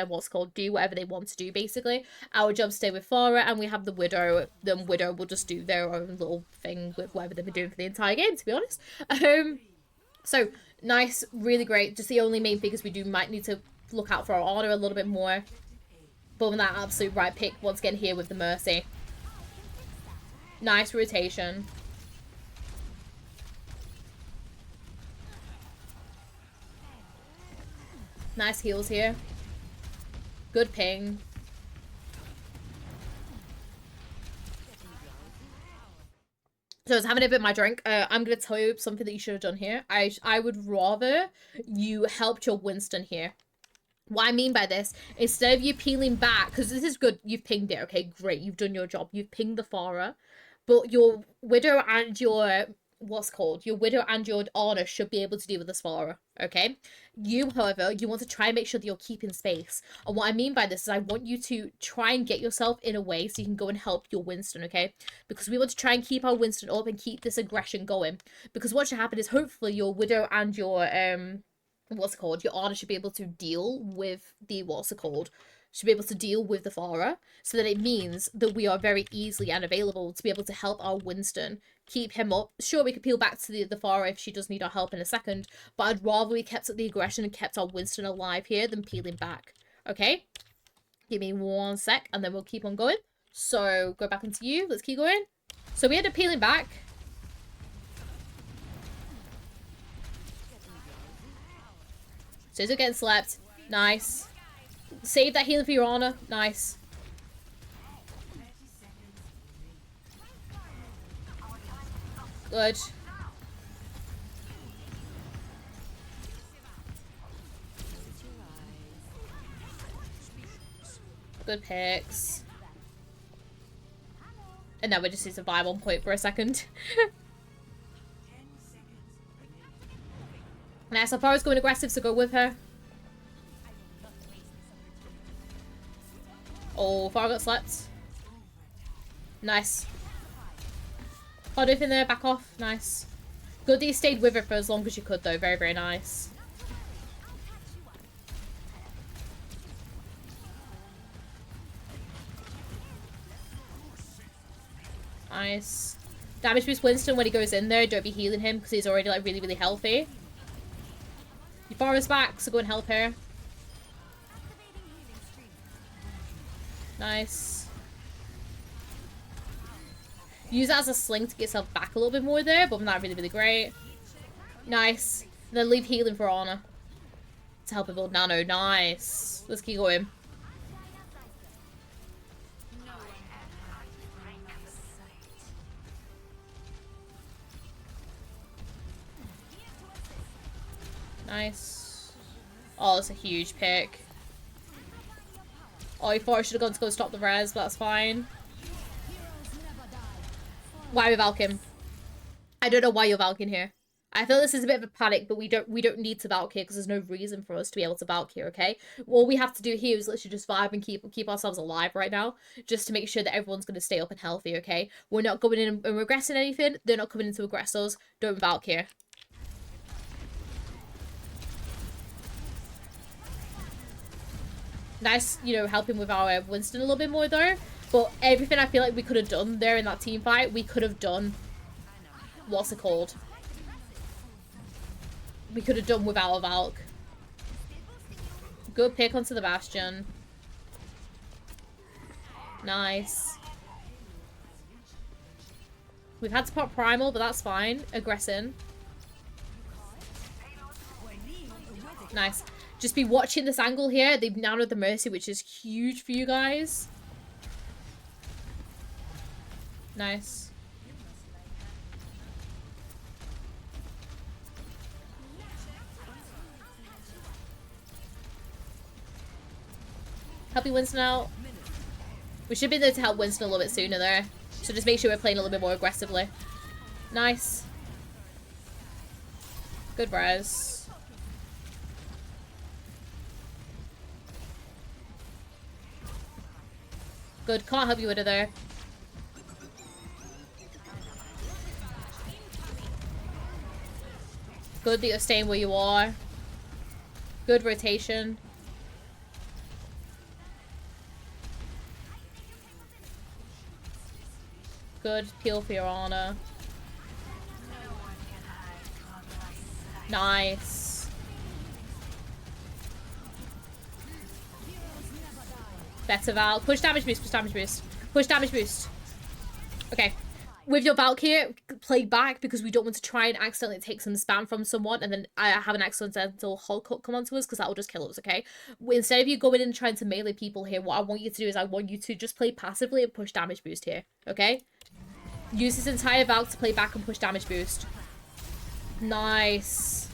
do whatever they want to do, basically. Our jobs stay with Pharah, and we have the Widow. The Widow will just do their own little thing with whatever they've been doing for the entire game, to be honest. So, nice, really great. Just the only main thing is we might need to look out for our Honor a little bit more. But with that absolute right pick once again here with the Mercy. Nice rotation. Nice heals here. Good ping. So I was having a bit of my drink. I'm going to tell you something that you should have done here. I would rather you helped your Winston here. What I mean by this, instead of you peeling back, because this is good, you've pinged it, okay, great, you've done your job, you've pinged the Pharah, but your Widow and your, your Widow and your Honor should be able to deal with this Pharah, okay? You, however, you want to try and make sure that you're keeping space, and what I mean by this is I want you to try and get yourself in a way so you can go and help your Winston, okay? Because we want to try and keep our Winston up and keep this aggression going, because what should happen is hopefully your Widow and your, your Honor should be able to deal with the, should be able to deal with the Pharah, so that it means that we are very easily and available to be able to help our Winston, keep him up. Sure, we could peel back to the Pharah if she does need our help in a second, but I'd rather we kept up the aggression and kept our Winston alive here than peeling back, okay? Give me 1 sec, and then we'll keep on going. So, go back into you, let's keep going. So we end up peeling back. So still getting slept. Nice. Save that healing for your Honor. Nice. Good. Good picks. And now we just need to vibe on point for a second. Now, so far as going aggressive, so go with her. Oh, Farah got slept. Nice. Hold in there, back off. Nice. Good that you stayed with her for as long as you could, though. Very, very nice. Nice. Damage boost Winston when he goes in there. Don't be healing him because he's already, like, really, really healthy. Farah's back, so go and help her. Nice. Use it as a sling to get yourself back a little bit more there, but not really, really great. Nice. And then leave healing for Ana. To help her build nano. Nice. Let's keep going. Nice. Oh, that's a huge pick. Oh, he thought I should have gone to go stop the res, but that's fine. Why are we Valking? I don't know why you're Valking here. I feel this is a bit of a panic, but we don't need to Valk here because there's no reason for us to be able to Valk here, okay? All we have to do here is literally just vibe and keep ourselves alive right now, just to make sure that everyone's going to stay up and healthy, okay? We're not going in and regressing anything. They're not coming in to aggress us. Don't Valk here. Nice, you know, helping with our Winston a little bit more though. But everything I feel like we could have done there in that team fight, we could have done. What's it called? We could have done without a Valk. Good pick onto the Bastion. Nice. We've had to pop Primal, but that's fine. Aggressing. Nice. Just be watching this angle here. They've nanoed the Mercy, which is huge for you guys. Nice. Help you Winston out. We should be there to help Winston a little bit sooner there. So just make sure we're playing a little bit more aggressively. Nice. Good res. Good. Can't help you with it there. Good that you're staying where you are. Good rotation. Good peel for your Ana. Nice. Better Val. Push damage boost, push damage boost. Push damage boost. Okay. With your Valk here, play back because we don't want to try and accidentally take some spam from someone and then I have an accidental Hulk hook come onto us because that will just kill us, okay? Instead of you going in and trying to melee people here, what I want you to do is I want you to just play passively and push damage boost here, okay? Use this entire Valk to play back and push damage boost. Nice.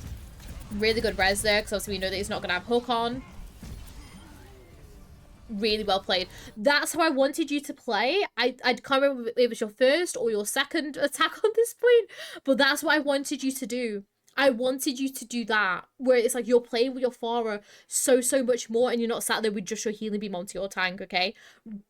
Really good res there because obviously we know that he's not going to have hook on. Really well played. That's how I wanted you to play. I can't remember if it was your first or your second attack on this point, but that's what I wanted you to do. I wanted you to do that, where it's like you're playing with your Pharah so much more and you're not sat there with just your healing beam onto your tank, okay?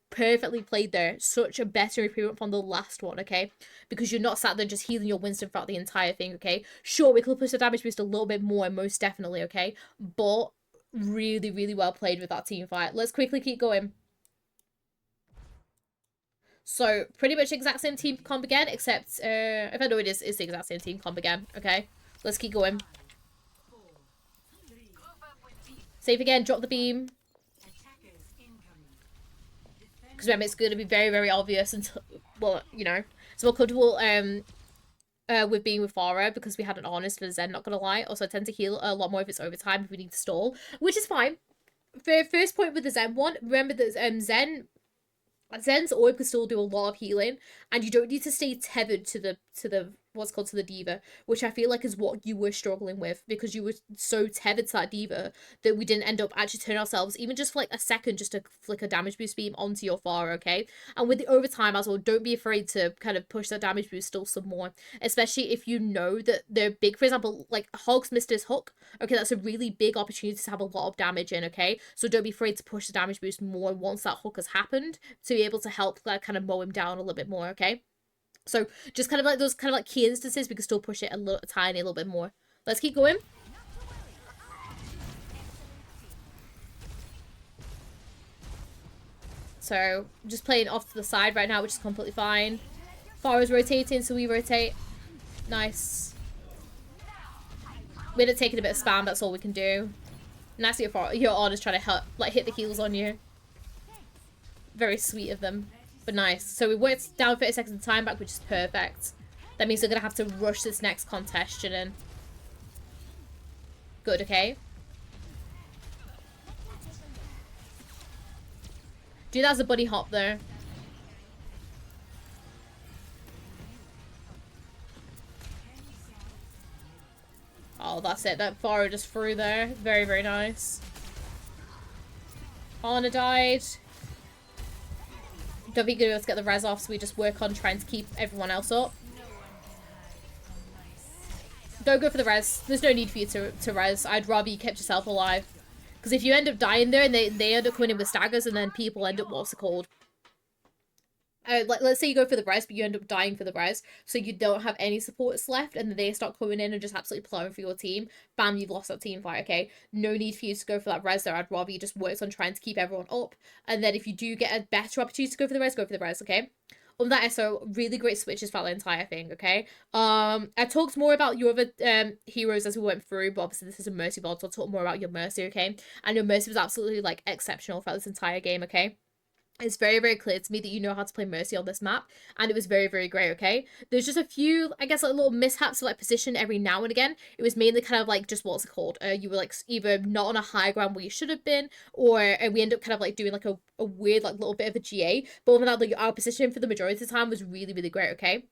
Perfectly played there. Such a better improvement from the last one, okay? Because you're not sat there just healing your Winston throughout the entire thing, okay? Sure, we could push the damage boost a little bit more, most definitely, okay? But really well played with that team fight. Let's quickly keep going. So, pretty much exact same team comp again, except, if I know it is, it's the exact same team comp again, okay? Let's keep going. Save again, drop the beam. Because remember, it's going to be very obvious until, well, you know. So we're comfortable with being with Pharah because we had an honest for Zen, not going to lie. Also, I tend to heal a lot more if it's overtime if we need to stall, which is fine. First point with the Zen one, remember that Zen's orb can still do a lot of healing, and you don't need to stay tethered to the what's called to the diva, which I feel like is what you were struggling with because you were so tethered to that diva that we didn't end up actually turning ourselves even just for like a second just to flick a damage boost beam onto your Pharah, okay? And with the overtime as well, don't be afraid to kind of push that damage boost still some more, especially if you know that they're big. For example, like Hogs missed his hook, okay, that's a really big opportunity to have a lot of damage in, okay? So don't be afraid to push the damage boost more once that hook has happened to be able to help like kind of mow him down a little bit more, okay? So just kind of like those kind of like key instances, we can still push it a little bit more. Let's keep going. So just playing off to the side right now, which is completely fine. Pharah's rotating, so we rotate. Nice. We're taking a bit of spam, that's all we can do. Nice that your Ana's trying to help, like hit the heals on you. Very sweet of them. But nice. So we worked down 30 seconds of time back, which is perfect. That means we're going to have to rush this next contestant in. Good, okay. Do that as a bunny hop, though. Oh, that's it. That Vara just threw there. Very, very nice. Ana died. Don't be good. Let's get the res off, so we just work on trying to keep everyone else up. Don't go for the res. There's no need for you to res. I'd rather you kept yourself alive. Because if you end up dying there and they end up coming in with staggers and then people end up, what's it called? Let's say you go for the res, but you end up dying for the res, so you don't have any supports left, and then they start coming in and just absolutely plowing for your team. Bam, you've lost that team fight, okay? No need for you to go for that res there. I'd rather you just work on trying to keep everyone up, and then if you do get a better opportunity to go for the res, okay? On that SO, really great switches throughout the entire thing, okay? I talked more about your other heroes as we went through, but obviously this is a Mercy VOD, so I'll talk more about your Mercy, okay? And your Mercy was absolutely, like, exceptional throughout this entire game, okay? It's very, very clear to me that you know how to play Mercy on this map, and it was very, very great, okay? There's just a few, I guess, like little mishaps of like position every now and again. It was mainly kind of like just, what's it called? You were like either not on a high ground where you should have been, or we end up kind of like doing like a weird like little bit of a GA. But other than that, like our position for the majority of the time was really, really great, okay?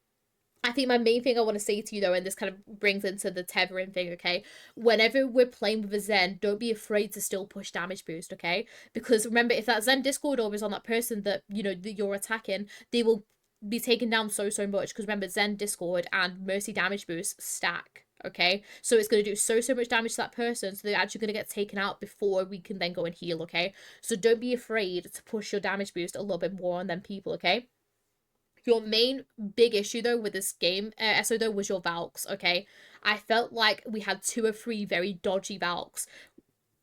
I think my main thing I want to say to you, though, and this kind of brings into the tethering thing, okay? Whenever we're playing with a Zen, don't be afraid to still push damage boost, okay? Because remember, if that Zen Discord orb is on that person that, you know, that you're attacking, they will be taken down so much. Because remember, Zen Discord and Mercy damage boost stack, okay? So it's going to do so much damage to that person, so they're actually going to get taken out before we can then go and heal, okay? So don't be afraid to push your damage boost a little bit more on them people, okay? Your main big issue, though, with this game, SO, though, was your Valks, okay? I felt like we had 2 or 3 very dodgy Valks,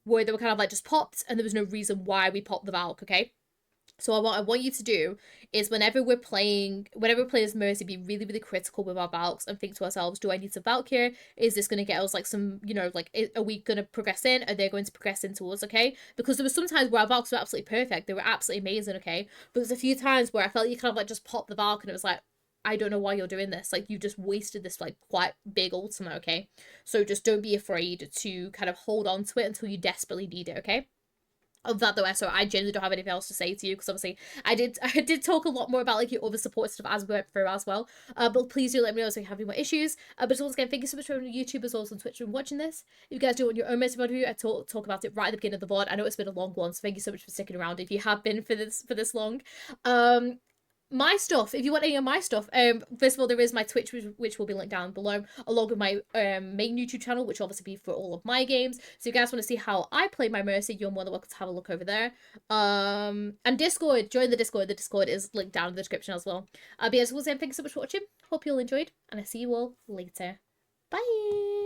where they were kind of, like, just popped, and there was no reason why we popped the Valk, okay? So what I want you to do is whenever we're playing as Mercy, be really, really critical with our Valks and think to ourselves, do I need some Valk here? Is this going to get us like some, you know, like, are we going to progress in? Are they going to progress into us, okay? Because there was some times where our Valks were absolutely perfect. They were absolutely amazing, okay? But there's a few times where I felt you kind of like just pop the Valk and it was like, I don't know why you're doing this. Like, you just wasted this like quite big ultimate, okay? So just don't be afraid to kind of hold on to it until you desperately need it, okay? Of that though, so I genuinely don't have anything else to say to you because obviously I did talk a lot more about like your other support stuff as we went through as well. But please do let me know if you have any more issues. But once again, thank you so much for YouTube as well as on Twitch and watching this. If you guys do want your own Mercy VOD review, I talk about it right at the beginning of the VOD. I know it's been a long one, so thank you so much for sticking around if you have been for this long. My stuff, if you want any of my stuff, first of all, there is my Twitch, which will be linked down below, along with my main YouTube channel, which will obviously be for all of my games. So if you guys want to see how I play my Mercy, you're more than welcome to have a look over there. And Discord, join the Discord. The Discord is linked down in the description as well. But yeah, so once again, thank you so much for watching. Hope you all enjoyed, and I see you all later. Bye!